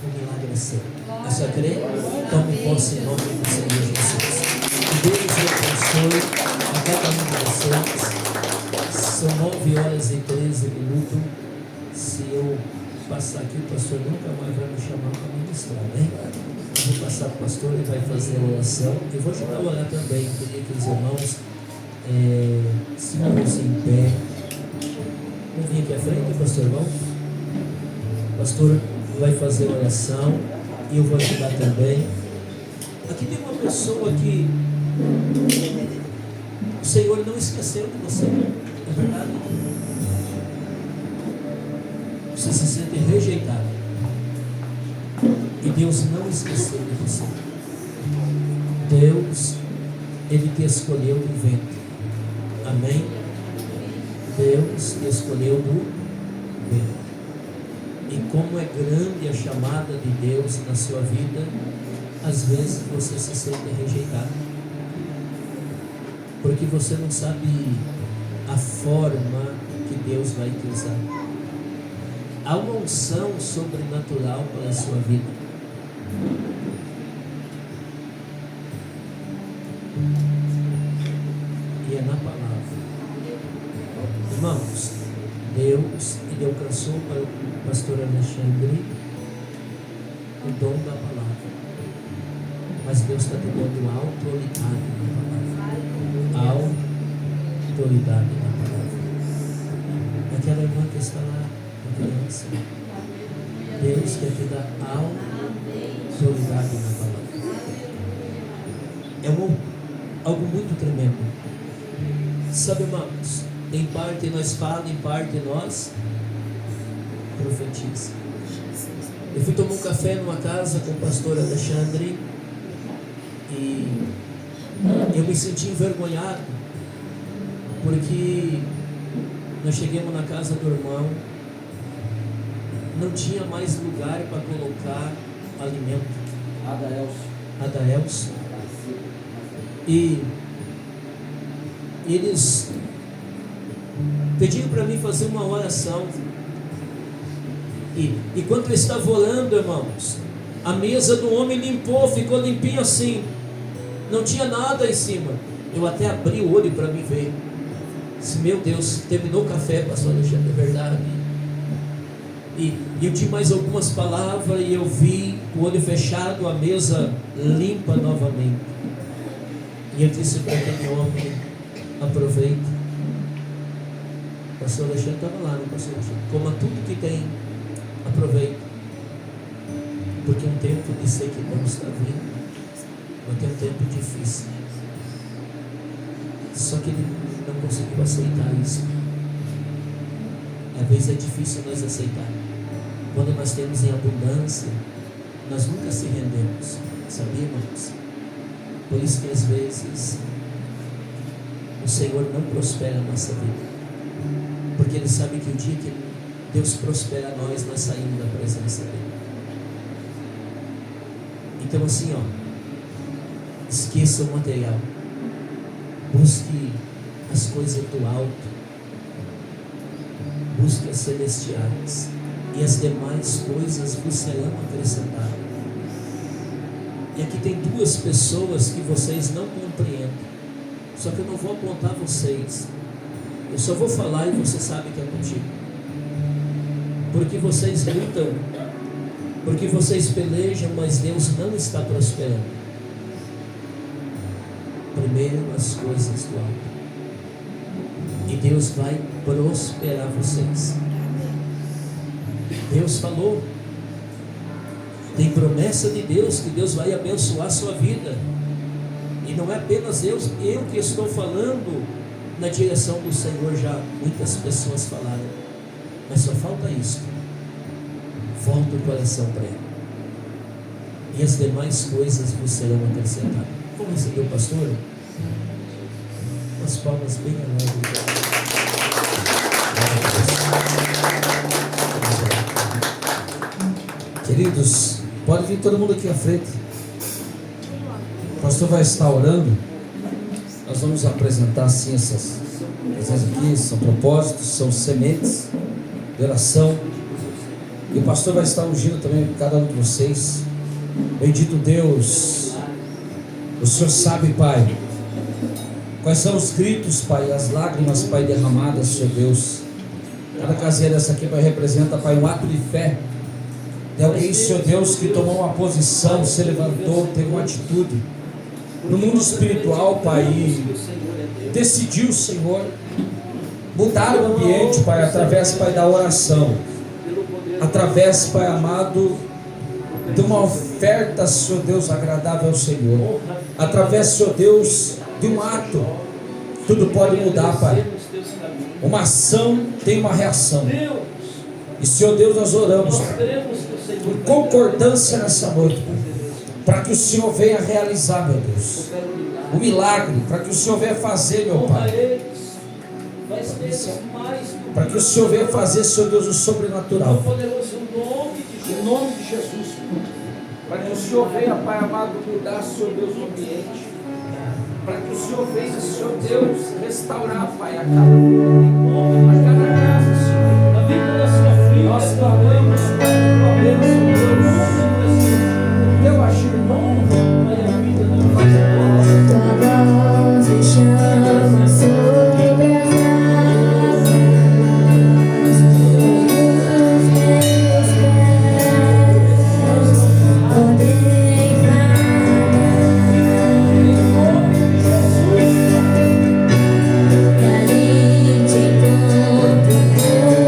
O milagre é seu. É só crer? Tome posse em nome do Senhor Jesus. Que Deus abençoe a cada um de vocês. São 9h13. Se eu passar aqui, o pastor nunca mais vai me chamar para ministrar, né? Eu vou passar para o pastor, ele vai fazer a oração. Eu vou ajudar a orar também. Eu queria que os irmãos se fossem em pé. Vamos vir aqui à frente, pastor, irmão. O pastor vai fazer a oração e eu vou ajudar também. Aqui tem uma pessoa que o Senhor não esqueceu de você. É verdade? Você se sente rejeitado. E Deus não esqueceu de você. Deus, Ele te escolheu do ventre. Amém? Deus te escolheu do ventre. E como é grande a chamada de Deus na sua vida, às vezes você se sente rejeitado. Porque você não sabe a forma que Deus vai te usar. Há uma unção sobrenatural para a sua vida. E é na palavra. Irmãos, Deus ele alcançou para o pastor Alexandre o dom da palavra. Mas Deus está te dando autoridade na palavra. Autoridade na palavra. Aquela irmã que está lá, a criança. Deus quer te dar autoridade na palavra. É algo muito tremendo. Sabe, irmãos, em parte nós falamos, em parte nós profetiza. Eu fui tomar um café numa casa com o pastor Alexandre e eu me senti envergonhado porque nós chegamos na casa do irmão, não tinha mais lugar para colocar alimento. Adaelso. E eles pediram para mim fazer uma oração. E enquanto eu estava orando, irmãos, a mesa do homem limpou, ficou limpinha assim. Não tinha nada em cima. Eu até abri o olho para me ver. Disse, meu Deus, terminou o café, pastor Alexandre, é verdade. E eu tinha mais algumas palavras e eu vi o olho fechado, a mesa limpa novamente. E eu disse para aquele homem, aproveita. O pastor Alexandre estava lá, no pastor Alexandre. Coma tudo que tem, aproveita. Porque um tempo de sequidão está vindo. Vai ter um tempo difícil. Só que ele não conseguiu aceitar isso. Às vezes é difícil nós aceitar. Quando nós temos em abundância, nós nunca se rendemos. Sabia, irmãos? Por isso que às vezes o Senhor não prospera a nossa vida. Porque Ele sabe que o dia que Deus prospera nós saímos da presença dEle. Então assim, esqueça o material. Busque as coisas do alto. Busque as celestiais. E as demais coisas vos serão acrescentadas. E aqui tem duas pessoas que vocês não compreendem. Só que eu não vou apontar vocês. Eu só vou falar e você sabe que é contigo. Porque vocês lutam. Porque vocês pelejam, mas Deus não está prosperando. Primeiro as coisas do alto. E Deus vai prosperar vocês. Deus falou. Tem promessa de Deus que Deus vai abençoar a sua vida. E não é apenas eu que estou falando na direção do Senhor, já muitas pessoas falaram. Mas só falta isso. Volta o coração para Ele. E as demais coisas vos serão acrescentadas. Vamos receber o pastor? Umas palmas bem alegres. Queridos, pode vir todo mundo aqui à frente. O pastor vai estar orando. Nós vamos apresentar assim essas coisas aqui. São propósitos, são sementes de oração. E o pastor vai estar ungindo também cada um de vocês. Bendito Deus, o Senhor sabe, Pai, quais são os gritos, Pai, as lágrimas, Pai, derramadas, Senhor Deus. Cada casinha dessa aqui, Pai, representa, Pai, um ato de fé de alguém, Senhor Deus, que tomou uma posição, se levantou, teve uma atitude no mundo espiritual, Pai, e decidiu, Senhor, mudar o ambiente, Pai, através, Pai, da oração, através, Pai amado, de uma oferta, Senhor Deus, agradável ao Senhor, através, Senhor Deus, de um ato. Tudo pode mudar, Pai. Uma ação tem uma reação. E, Senhor Deus, nós oramos por concordância nessa noite, para que o Senhor venha realizar, meu Deus, o milagre, para que o Senhor venha fazer, meu Pai, para que o Senhor venha fazer, Senhor Deus, o sobrenatural, em nome de Jesus, para que o Senhor venha, Pai amado, mudar, Senhor Deus, o ambiente, para que o Senhor venha, Senhor Deus, restaurar, Pai, a cada vida, a cada casa, Senhor, a vida da sua filha, Nós clamamos, Pai, a bênção de Deus. Teu agir novo, Pai, a vida da faz. Tua voz me chama sobre as águas, nos meus pés, podem parar, e ali te encontro, pois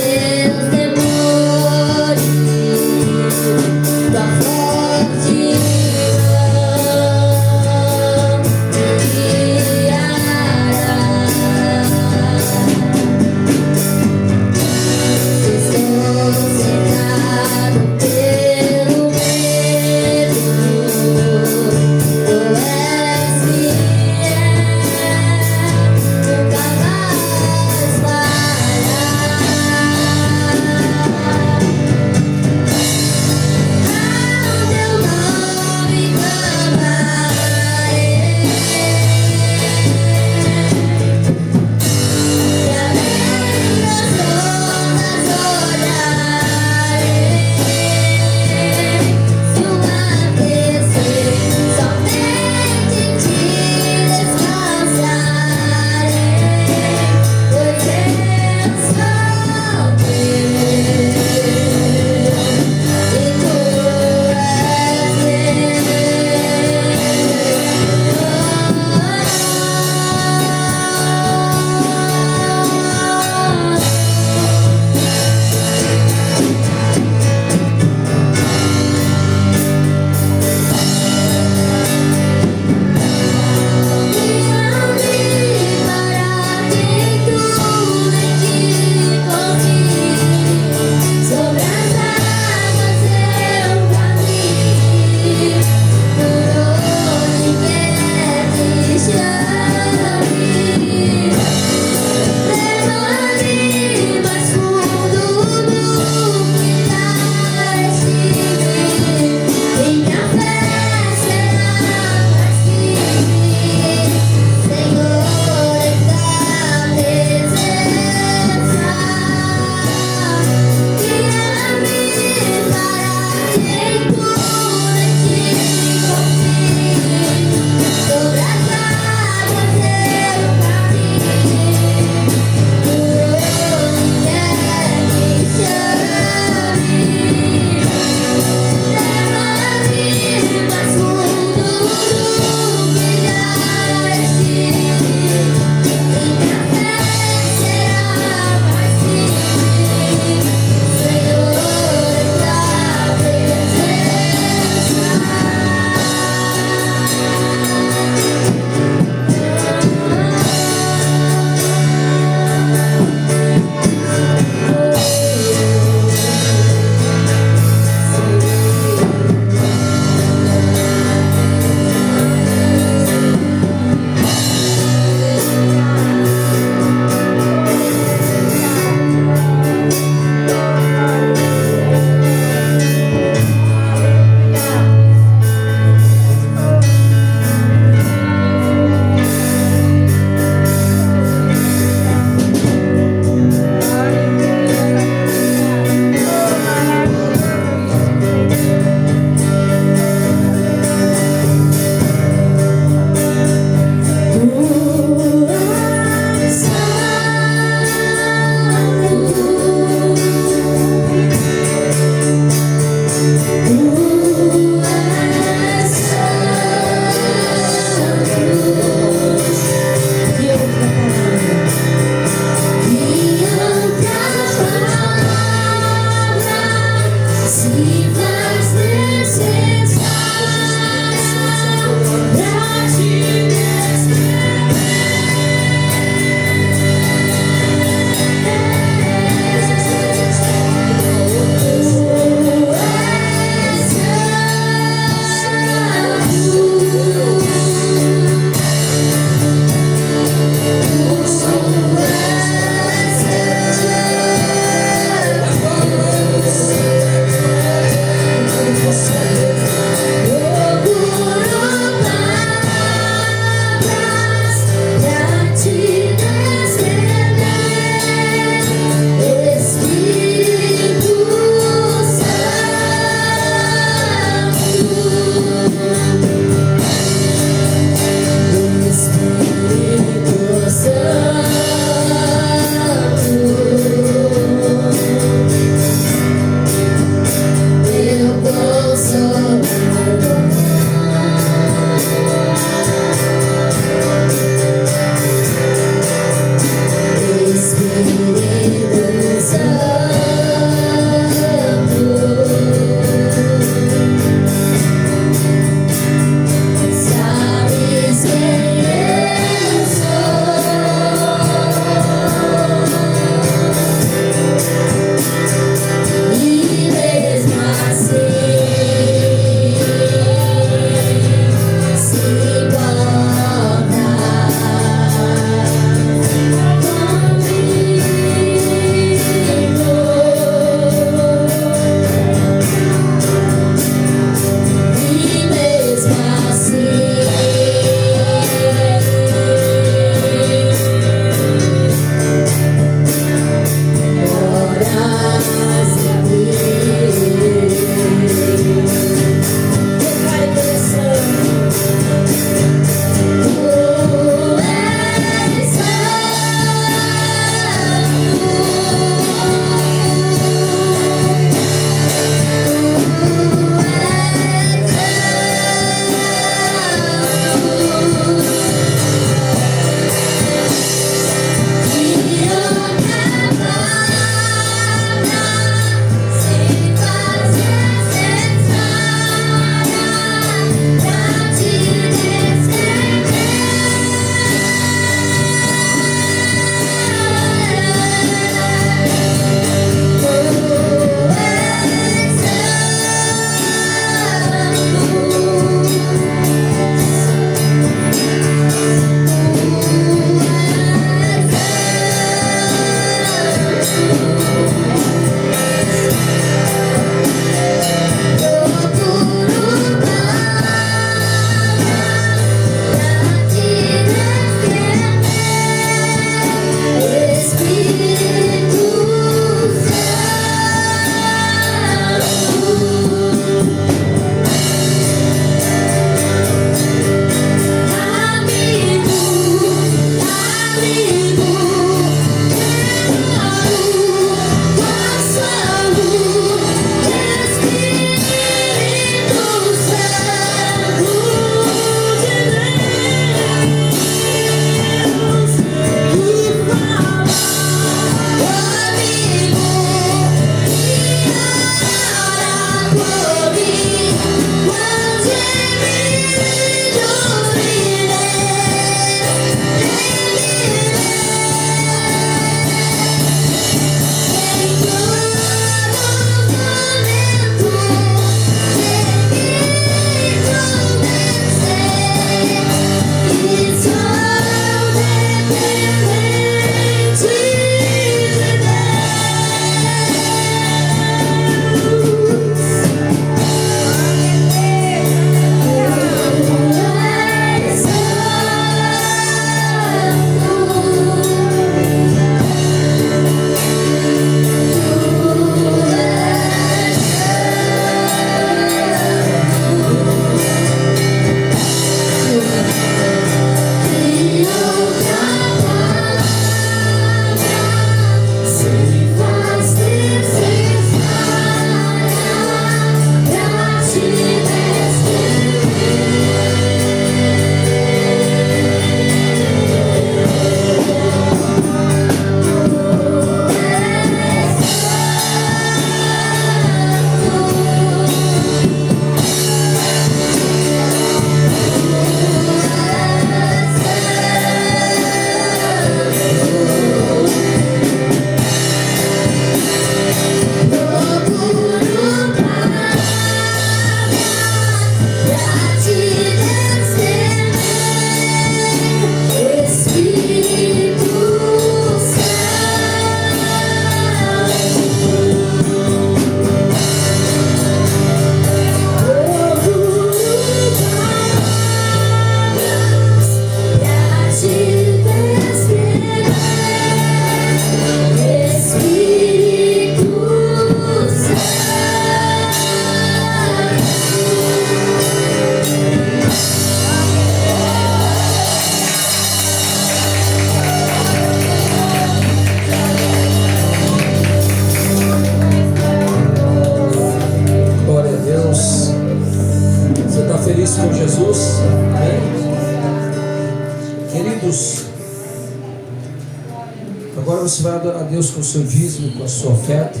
você vai adorar a Deus com o seu dízimo, com a sua oferta.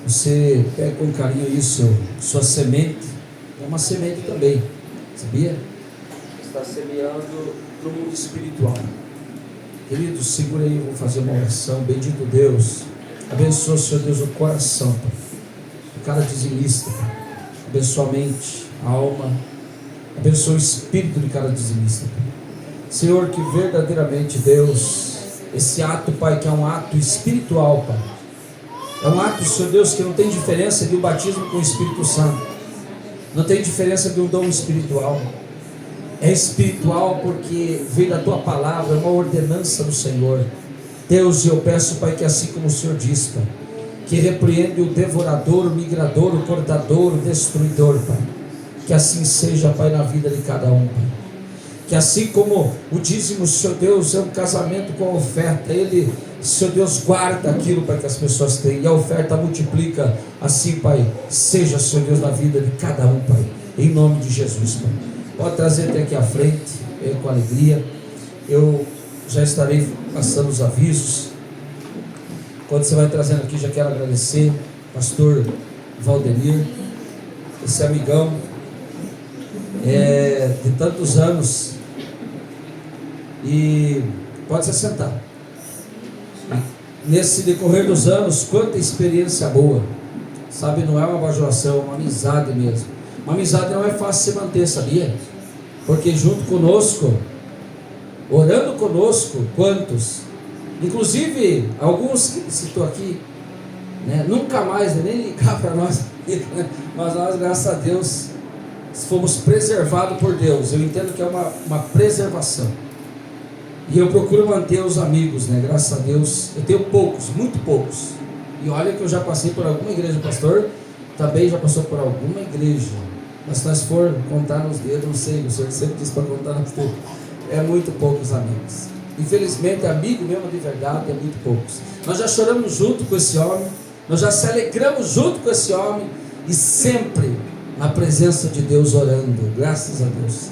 Você pega com carinho isso, sua semente. É uma semente também, sabia? Está semeando no mundo espiritual. Queridos, segura aí, eu vou fazer uma oração. Bendito Deus, abençoa, Senhor Deus, o coração, Pai, do cara dizimista, Pai. Abençoa a mente, a alma, abençoa o espírito de cada dizimista, Pai. Senhor, que verdadeiramente, Deus, esse ato, Pai, que é um ato espiritual, Pai, é um ato, Senhor Deus, que não tem diferença de um batismo com o Espírito Santo, não tem diferença de um dom espiritual. É espiritual porque veio da Tua palavra, é uma ordenança do Senhor. Deus, eu peço, Pai, que assim como o Senhor diz, Pai, que repreende o devorador, o migrador, o cortador, o destruidor, Pai, que assim seja, Pai, na vida de cada um, Pai. Que assim como o dízimo, Senhor Deus, é um casamento com a oferta, ele, Senhor Deus, guarda aquilo para que as pessoas tenham, e a oferta multiplica. Assim, Pai, seja, Senhor Deus, na vida de cada um, Pai, em nome de Jesus, Pai. Pode trazer até aqui à frente, com alegria. Eu já estarei passando os avisos. Quando você vai trazendo aqui, já quero agradecer pastor Valdenir, esse amigão de tantos anos. E pode se sentar. Nesse decorrer dos anos, quanta experiência boa, sabe? Não é uma bajulação, é uma amizade mesmo. Uma amizade não é fácil se manter, sabia? Porque junto conosco, orando conosco, quantos? Inclusive, alguns que citou aqui, né? Nunca mais, nem ligar para nós, mas nós, graças a Deus, fomos preservados por Deus. Eu entendo que é uma preservação. E eu procuro manter os amigos, né? Graças a Deus. Eu tenho poucos, muito poucos. E olha que eu já passei por alguma igreja, pastor também já passou por alguma igreja. Mas se nós for contar nos dedos, não sei, o senhor sempre disse para contar nos dedos. É muito poucos amigos. Infelizmente, amigo mesmo de verdade é muito poucos. Nós já choramos junto com esse homem, nós já se alegramos junto com esse homem, e sempre na presença de Deus orando, graças a Deus.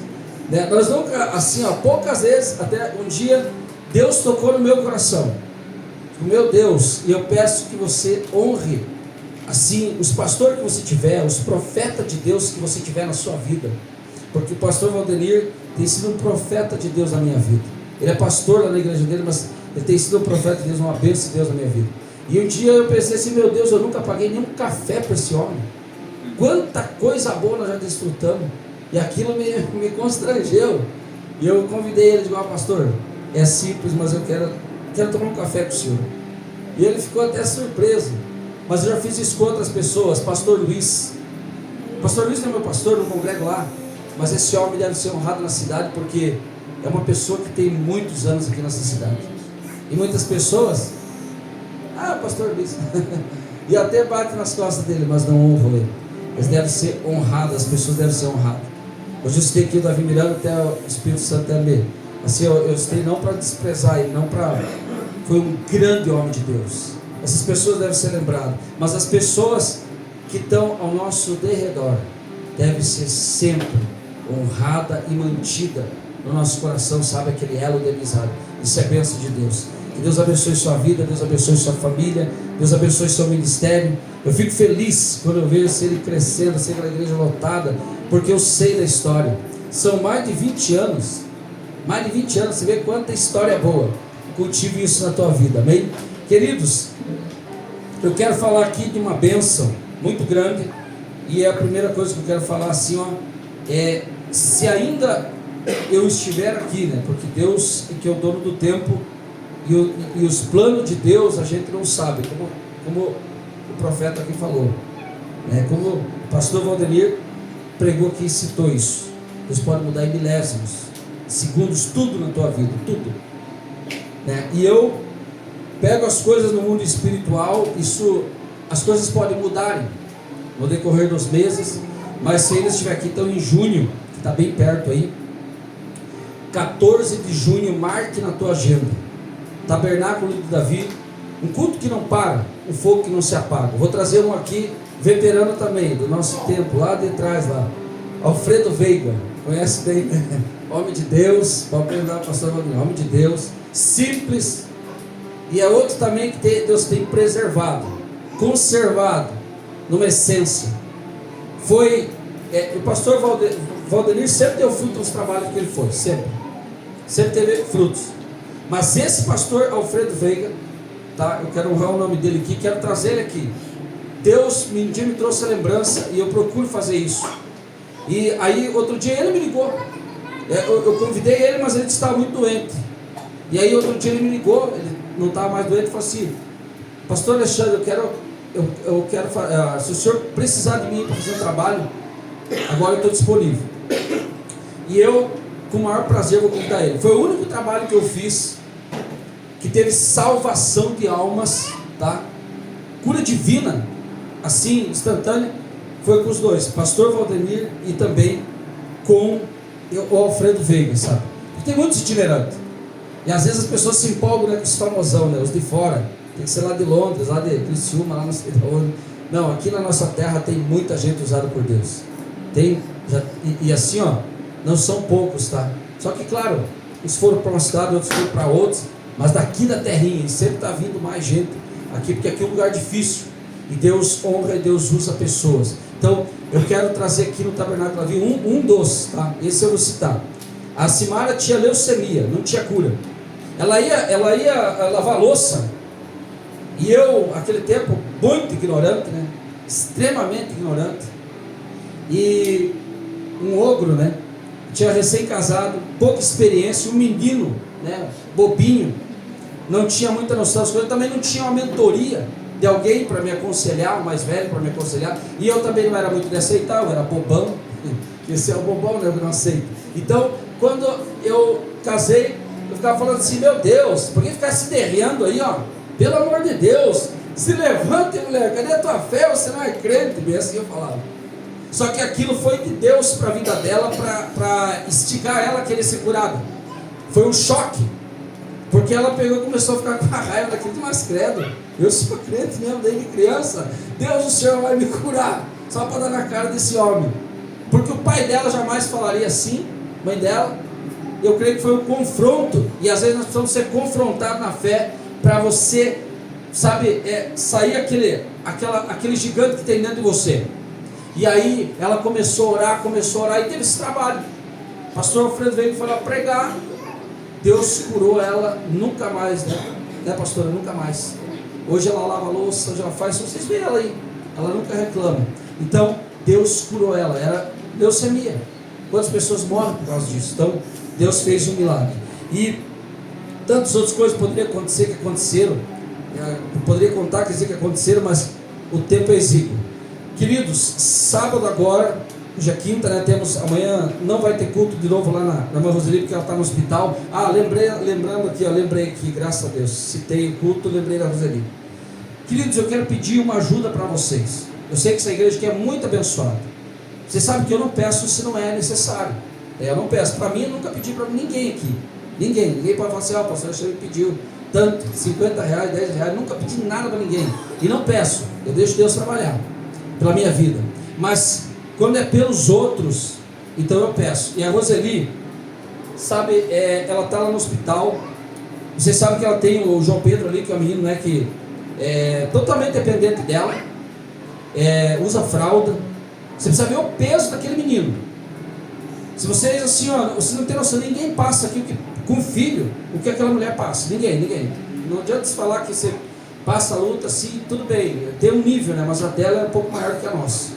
Né? Nós nunca, assim, poucas vezes, até um dia, Deus tocou no meu coração. Meu Deus, e eu peço que você honre, assim, os pastores que você tiver, os profetas de Deus que você tiver na sua vida. Porque o pastor Valdenir tem sido um profeta de Deus na minha vida. Ele é pastor lá na igreja dele, mas ele tem sido um profeta de Deus, uma bênção de Deus na minha vida. E um dia eu pensei assim, meu Deus, eu nunca paguei nenhum café para esse homem. Quanta coisa boa nós já desfrutamos. E aquilo me constrangeu. E eu convidei ele, digo, pastor, é simples, mas eu quero tomar um café com o senhor. E ele ficou até surpreso. Mas eu já fiz isso com outras pessoas. Pastor Luiz não é meu pastor, não congrego lá, mas esse homem deve ser honrado na cidade, porque é uma pessoa que tem muitos anos aqui nessa cidade. E muitas pessoas, pastor Luiz, e até bate nas costas dele, mas não honram ele. Eles devem ser honrados, as pessoas devem ser honradas. Hoje eu citei aqui o Davi Miranda, até o Espírito Santo também. Assim, eu citei não para desprezar ele, não para... Foi um grande homem de Deus. Essas pessoas devem ser lembradas. Mas as pessoas que estão ao nosso derredor devem ser sempre honrada e mantida no nosso coração, sabe? Aquele elo de amizade. Isso é bênção de Deus. Que Deus abençoe sua vida, Deus abençoe sua família, Deus abençoe seu ministério. Eu fico feliz quando eu vejo ele crescendo, ser aquela igreja lotada, porque eu sei da história. São mais de 20 anos. Mais de 20 anos, você vê quanta história boa. Cultive isso na tua vida, amém? Queridos, eu quero falar aqui de uma bênção muito grande. E é a primeira coisa que eu quero falar assim, se ainda eu estiver aqui, né? Porque Deus é que é o dono do tempo, e os planos de Deus a gente não sabe, como o profeta aqui falou, né? Como o pastor Valdenir pregou aqui e citou isso. Deus pode mudar em milésimos, segundos, tudo na tua vida, tudo, né? E eu pego as coisas no mundo espiritual, as coisas podem mudarem no decorrer dos meses, mas se ainda estiver aqui, então em junho, que está bem perto aí, 14 de junho, marque na tua agenda. Tabernáculo de Davi, um culto que não para, um fogo que não se apaga. Vou trazer um aqui, veterano também, do nosso tempo, lá de trás, lá, Alfredo Veiga, conhece bem, homem de Deus, pode perguntar ao pastor Valdir, homem de Deus, simples, E é outro também que Deus tem preservado, conservado, numa essência. Foi, o pastor Valdenir sempre deu fruto nos trabalhos que ele foi, sempre teve frutos. Mas esse pastor Alfredo Veiga, tá? Eu quero honrar o nome dele aqui, quero trazer ele aqui. Deus um dia me trouxe a lembrança e eu procuro fazer isso. E aí outro dia ele me ligou, eu convidei ele, mas ele estava muito doente. E aí outro dia ele me ligou, ele não estava mais doente, e falou assim: pastor Alexandre, eu quero se o senhor precisar de mim para fazer um trabalho, agora eu estou disponível. E eu, com o maior prazer, vou convidar ele. Foi o único trabalho que eu fiz que teve salvação de almas, tá? Cura divina, assim, instantânea, foi com os dois, pastor Valdenir e também com o Alfredo Veiga, sabe? Porque tem muitos itinerantes, e às vezes as pessoas se empolgam, né, com os famosão, né, os de fora, tem que ser lá de Londres, lá de Criciúma, lá não sei de onde. Não, aqui na nossa terra tem muita gente usada por Deus, e assim, ó, não são poucos, tá? Só que claro, uns foram para uma cidade, outros foram para outros, mas daqui da terrinha, sempre está vindo mais gente aqui, porque aqui é um lugar difícil, e Deus honra e Deus usa pessoas. Então eu quero trazer aqui no Tabernáculo Lavio um dos, tá? Esse eu vou citar. A Simara tinha leucemia, não tinha cura. Ela ia lavar louça, e eu, naquele tempo, muito ignorante, né? Extremamente ignorante, e um ogro, né? Tinha recém-casado, pouca experiência, um menino, né? Bobinho, não tinha muita noção das coisas, também não tinha uma mentoria de alguém para me aconselhar, um mais velho para me aconselhar, e eu também não era muito de aceitar, eu era bobão, esse é o bobão, né? Eu não aceito. Então, quando eu casei, eu ficava falando assim: meu Deus, por que ficar se derriando aí, ó? Pelo amor de Deus, se levante, mulher, cadê a tua fé? Você não é crente, bem assim eu falava. Só que aquilo foi de Deus para a vida dela, para instigar ela a querer ser curada. Foi um choque, porque ela pegou e começou a ficar com a raiva daquilo, mas credo, eu sou crente mesmo, desde criança, Deus, o Senhor vai me curar, só para dar na cara desse homem, porque o pai dela jamais falaria assim, mãe dela. Eu creio que foi um confronto, e às vezes nós precisamos ser confrontados na fé, para você, sabe, sair aquele gigante que tem dentro de você. E aí ela começou a orar, e teve esse trabalho. Pastor Alfredo veio foi lá pregar, Deus curou ela, nunca mais, né pastora, nunca mais. Hoje ela lava a louça, hoje ela faz, vocês veem ela aí, ela nunca reclama. Então Deus curou ela, era leucemia. Quantas pessoas morrem por causa disso? Então Deus fez um milagre. E tantas outras coisas poderiam acontecer, que aconteceram, eu poderia contar, quer dizer, que aconteceram, mas o tempo é exíguo. Queridos, sábado agora, hoje é quinta, né? Temos, amanhã não vai ter culto de novo lá na irmã Roseli, porque ela está no hospital. Lembrei aqui, graças a Deus, citei o culto, lembrei da Roseli. Queridos, eu quero pedir uma ajuda para vocês. Eu sei que essa igreja aqui é muito abençoada. Vocês sabem que eu não peço se não é necessário. Eu não peço, para mim eu nunca pedi para ninguém aqui. Ninguém pode falar assim: ó, pastor Alexandre pediu tanto, 50 reais, 10 reais, nunca pedi nada para ninguém. E não peço, eu deixo Deus trabalhar pela minha vida. Mas quando é pelos outros, então eu peço. E a Roseli, sabe, ela está lá no hospital. Vocês sabem que ela tem o João Pedro ali, que é um menino, né, que é totalmente dependente dela, usa fralda. Você precisa ver o peso daquele menino. Se vocês, assim, ó, vocês não tem noção, ninguém passa aqui com filho o que aquela mulher passa. Ninguém. Não adianta se falar que você passa a luta assim, tudo bem, tem um nível, né? Mas a dela é um pouco maior do que a nossa,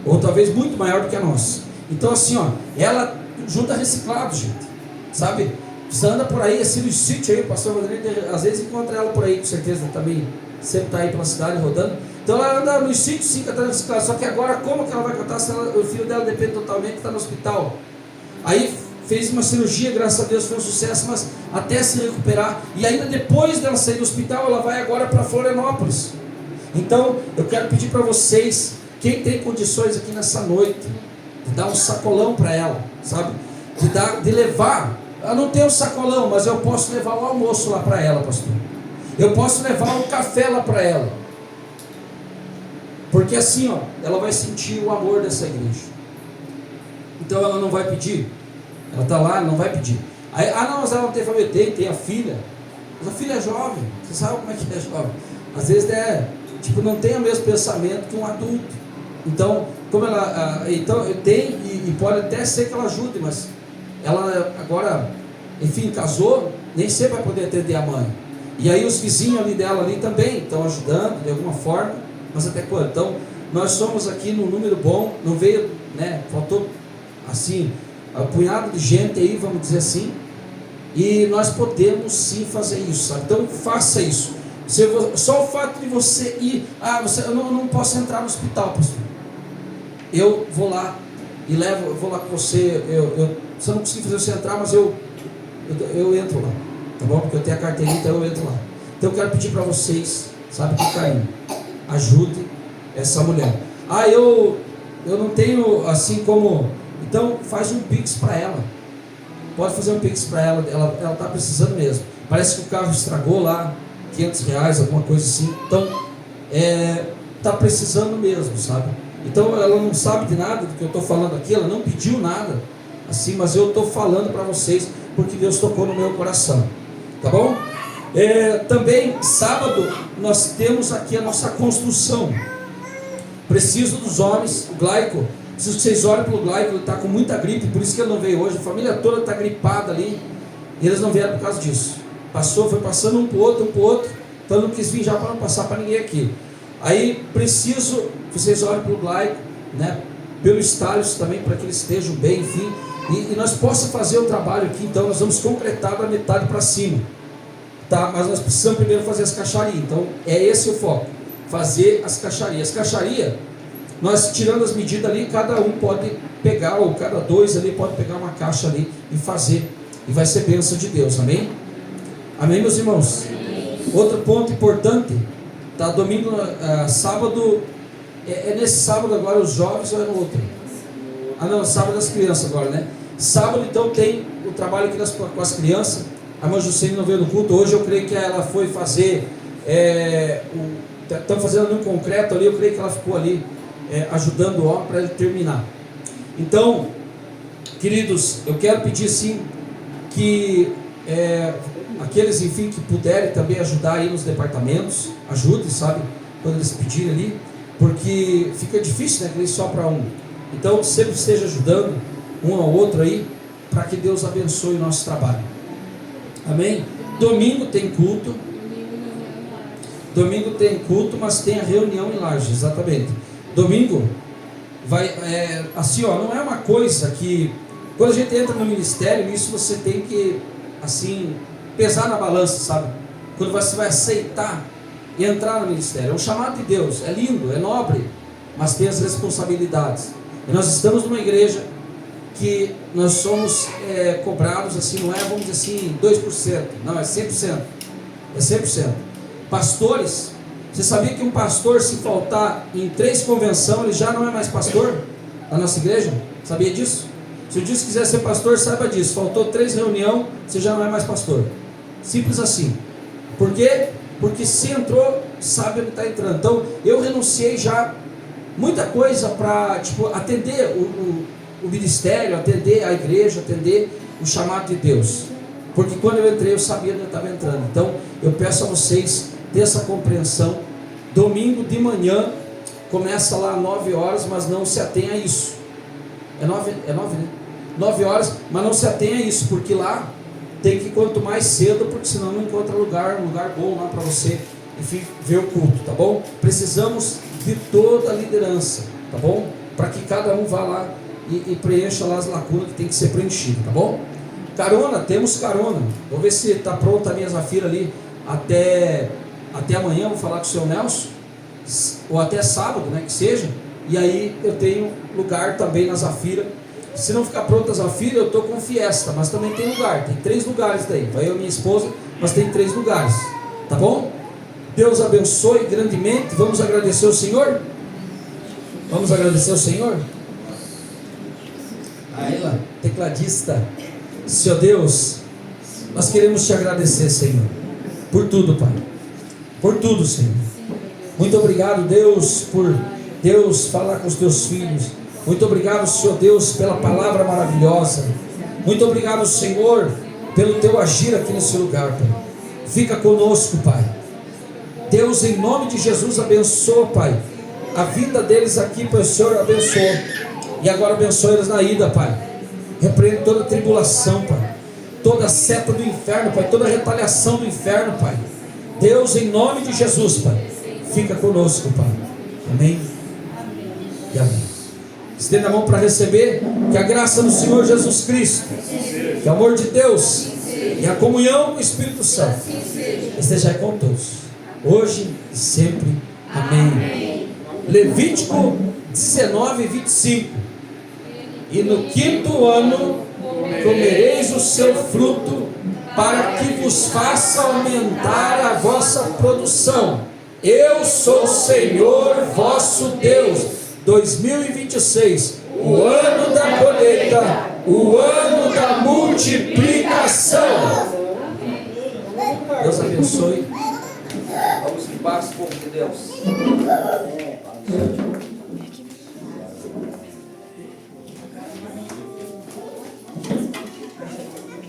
ou talvez muito maior do que a nossa. Então assim, ó, ela junta reciclado, gente, sabe? Você anda por aí, assim, no sítio aí, o pastor Rodrigo às vezes encontra ela por aí, com certeza, também sempre está aí pela cidade rodando. Então ela anda no sítio, sim, catando reciclado. Só que agora, como que ela vai contar se o filho dela depende totalmente, está no hospital? Aí fez uma cirurgia, graças a Deus foi um sucesso, mas até se recuperar, e ainda depois dela sair do hospital, ela vai agora para Florianópolis. Então eu quero pedir para vocês, quem tem condições aqui nessa noite, de dar um sacolão para ela, sabe, de levar. Eu não tenho um sacolão, mas eu posso levar o almoço lá para ela, pastor. Eu posso levar um café lá para ela, porque assim, ó, ela vai sentir o amor dessa igreja. Então ela não vai pedir, ela está lá, não vai pedir. Aí, não, mas ela não tem família, tem a filha. Mas a filha é jovem, você sabe como é que é jovem. Às vezes não tem o mesmo pensamento que um adulto. Então, como ela tem, e pode até ser que ela ajude, mas ela agora, enfim, casou, nem sempre vai poder atender a mãe. E aí os vizinhos ali dela ali também estão ajudando de alguma forma, mas até quando? Então, nós somos aqui num número bom, não veio, né? Faltou assim, um punhado de gente aí, vamos dizer assim, e nós podemos sim fazer isso, sabe? Então faça isso. Só o fato de você ir, eu não posso entrar no hospital, pastor. Eu vou lá e eu vou lá com você. Você não consegue fazer você entrar, mas eu entro lá, tá bom? Porque eu tenho a carteirinha, então eu entro lá. Então eu quero pedir para vocês, sabe, que caem, ajude essa mulher. Eu não tenho assim como. Então faz um pix para ela. Pode fazer um pix para ela. Ela está precisando mesmo. Parece que o carro estragou lá, R$500, alguma coisa assim. Então está precisando mesmo, sabe? Então ela não sabe de nada do que eu estou falando aqui. Ela não pediu nada assim, mas eu estou falando para vocês porque Deus tocou no meu coração, tá bom? Também sábado nós temos aqui a nossa construção. Preciso dos homens, o Glaico. Preciso que vocês olhem para o Glaico, ele está com muita gripe, por isso que ele não veio hoje. A família toda está gripada ali, e eles não vieram por causa disso. Foi passando um para o outro, então eu não quis vir já para não passar para ninguém aqui. Aí preciso que vocês olhem para o Glaico, né? Pelo Estálios também, para que eles estejam bem, enfim, e nós possamos fazer o trabalho aqui. Então nós vamos concretar da metade para cima, tá? Mas nós precisamos primeiro fazer as caixarias. Então é esse o foco, fazer as caixarias. As caixarias, nós tirando as medidas ali, cada um pode pegar, ou cada dois ali pode pegar uma caixa ali e fazer, e vai ser bênção de Deus, amém? Amém, meus irmãos? Amém. Outro ponto importante, tá? Domingo, sábado, nesse sábado agora os jovens ou é no outro? Não, sábado das crianças agora, né? Sábado então tem o trabalho aqui com as crianças. A irmã Juscelina não veio no culto hoje, eu creio que ela foi fazer, estão fazendo um concreto ali, eu creio que ela ficou ali ajudando o homem para ele terminar. Então, queridos, eu quero pedir sim que aqueles, enfim, que puderem também ajudar aí nos departamentos, ajudem, sabe, quando eles pedirem ali, porque fica difícil, né, que eles só para um. Então, sempre esteja ajudando um ao outro aí, para que Deus abençoe o nosso trabalho. Amém? Domingo tem culto. Domingo tem culto, mas tem a reunião em Laje, exatamente. Domingo vai, assim, não é uma coisa que, quando a gente entra no ministério, isso você tem que, assim, pesar na balança, sabe? Quando você vai aceitar e entrar no ministério, é um chamado de Deus, é lindo, é nobre, mas tem as responsabilidades. E nós estamos numa igreja que nós somos cobrados, assim, não é, vamos dizer assim, 2%, não, é 100%, é 100%. Pastores, você sabia que um pastor, se faltar em 3 convenções, ele já não é mais pastor da nossa igreja? Sabia disso? Se o dia quiser ser pastor, saiba disso. Faltou 3 reuniões, você já não é mais pastor. Simples assim. Por quê? Porque se entrou, sabe onde está entrando. Então, eu renunciei já muita coisa para, atender o ministério, atender a igreja, atender o chamado de Deus. Porque quando eu entrei, eu sabia onde eu estava entrando. Então, eu peço a vocês ter essa compreensão. Domingo de manhã, começa lá às 9 horas, mas não se atenha a isso. É 9, né? 9 horas, mas não se atenha a isso, porque lá tem que ir quanto mais cedo, porque senão não encontra um lugar bom lá para você, enfim, ver o culto, tá bom? Precisamos de toda a liderança, tá bom? Para que cada um vá lá e preencha lá as lacunas que tem que ser preenchidas, tá bom? Carona, temos carona. Vou ver se está pronta a minha Zafira ali até amanhã. Vou falar com o seu Nelson, ou até sábado, né, que seja. E aí eu tenho lugar também na Zafira. Se não ficar pronta a Zafira, eu estou com Fiesta, mas também tem lugar. Tem 3 lugares daí. Vai eu e minha esposa, mas tem 3 lugares, tá bom? Deus abençoe grandemente. Vamos agradecer ao Senhor? Vamos agradecer ao Senhor? Aí lá, tecladista. Senhor Deus, nós queremos te agradecer, Senhor, por tudo, Pai, por tudo, Senhor. Muito obrigado, Deus, por Deus falar com os teus filhos. Muito obrigado, Senhor Deus, pela palavra maravilhosa. Muito obrigado, Senhor, pelo teu agir aqui nesse lugar, Pai. Fica conosco, Pai. Deus, em nome de Jesus, abençoa, Pai, a vida deles aqui, Pai. O Senhor abençoou. E agora abençoa eles na ida, Pai. Repreende toda tribulação, Pai. Toda seta do inferno, Pai. Toda retaliação do inferno, Pai. Deus, em nome de Jesus, Pai. Fica conosco, Pai. Amém. E amém. Estenda a mão para receber. Que a graça do Senhor Jesus Cristo, que o amor de Deus e a comunhão do Espírito Santo esteja com todos, hoje e sempre. Amém. Levítico 19, 25. E no 5º ano comereis o seu fruto, para que vos faça aumentar a vossa produção. Eu sou o Senhor vosso Deus. 2026, o ano da colheita, o ano da multiplicação. Deus abençoe. Vamos que paz, povo de Deus.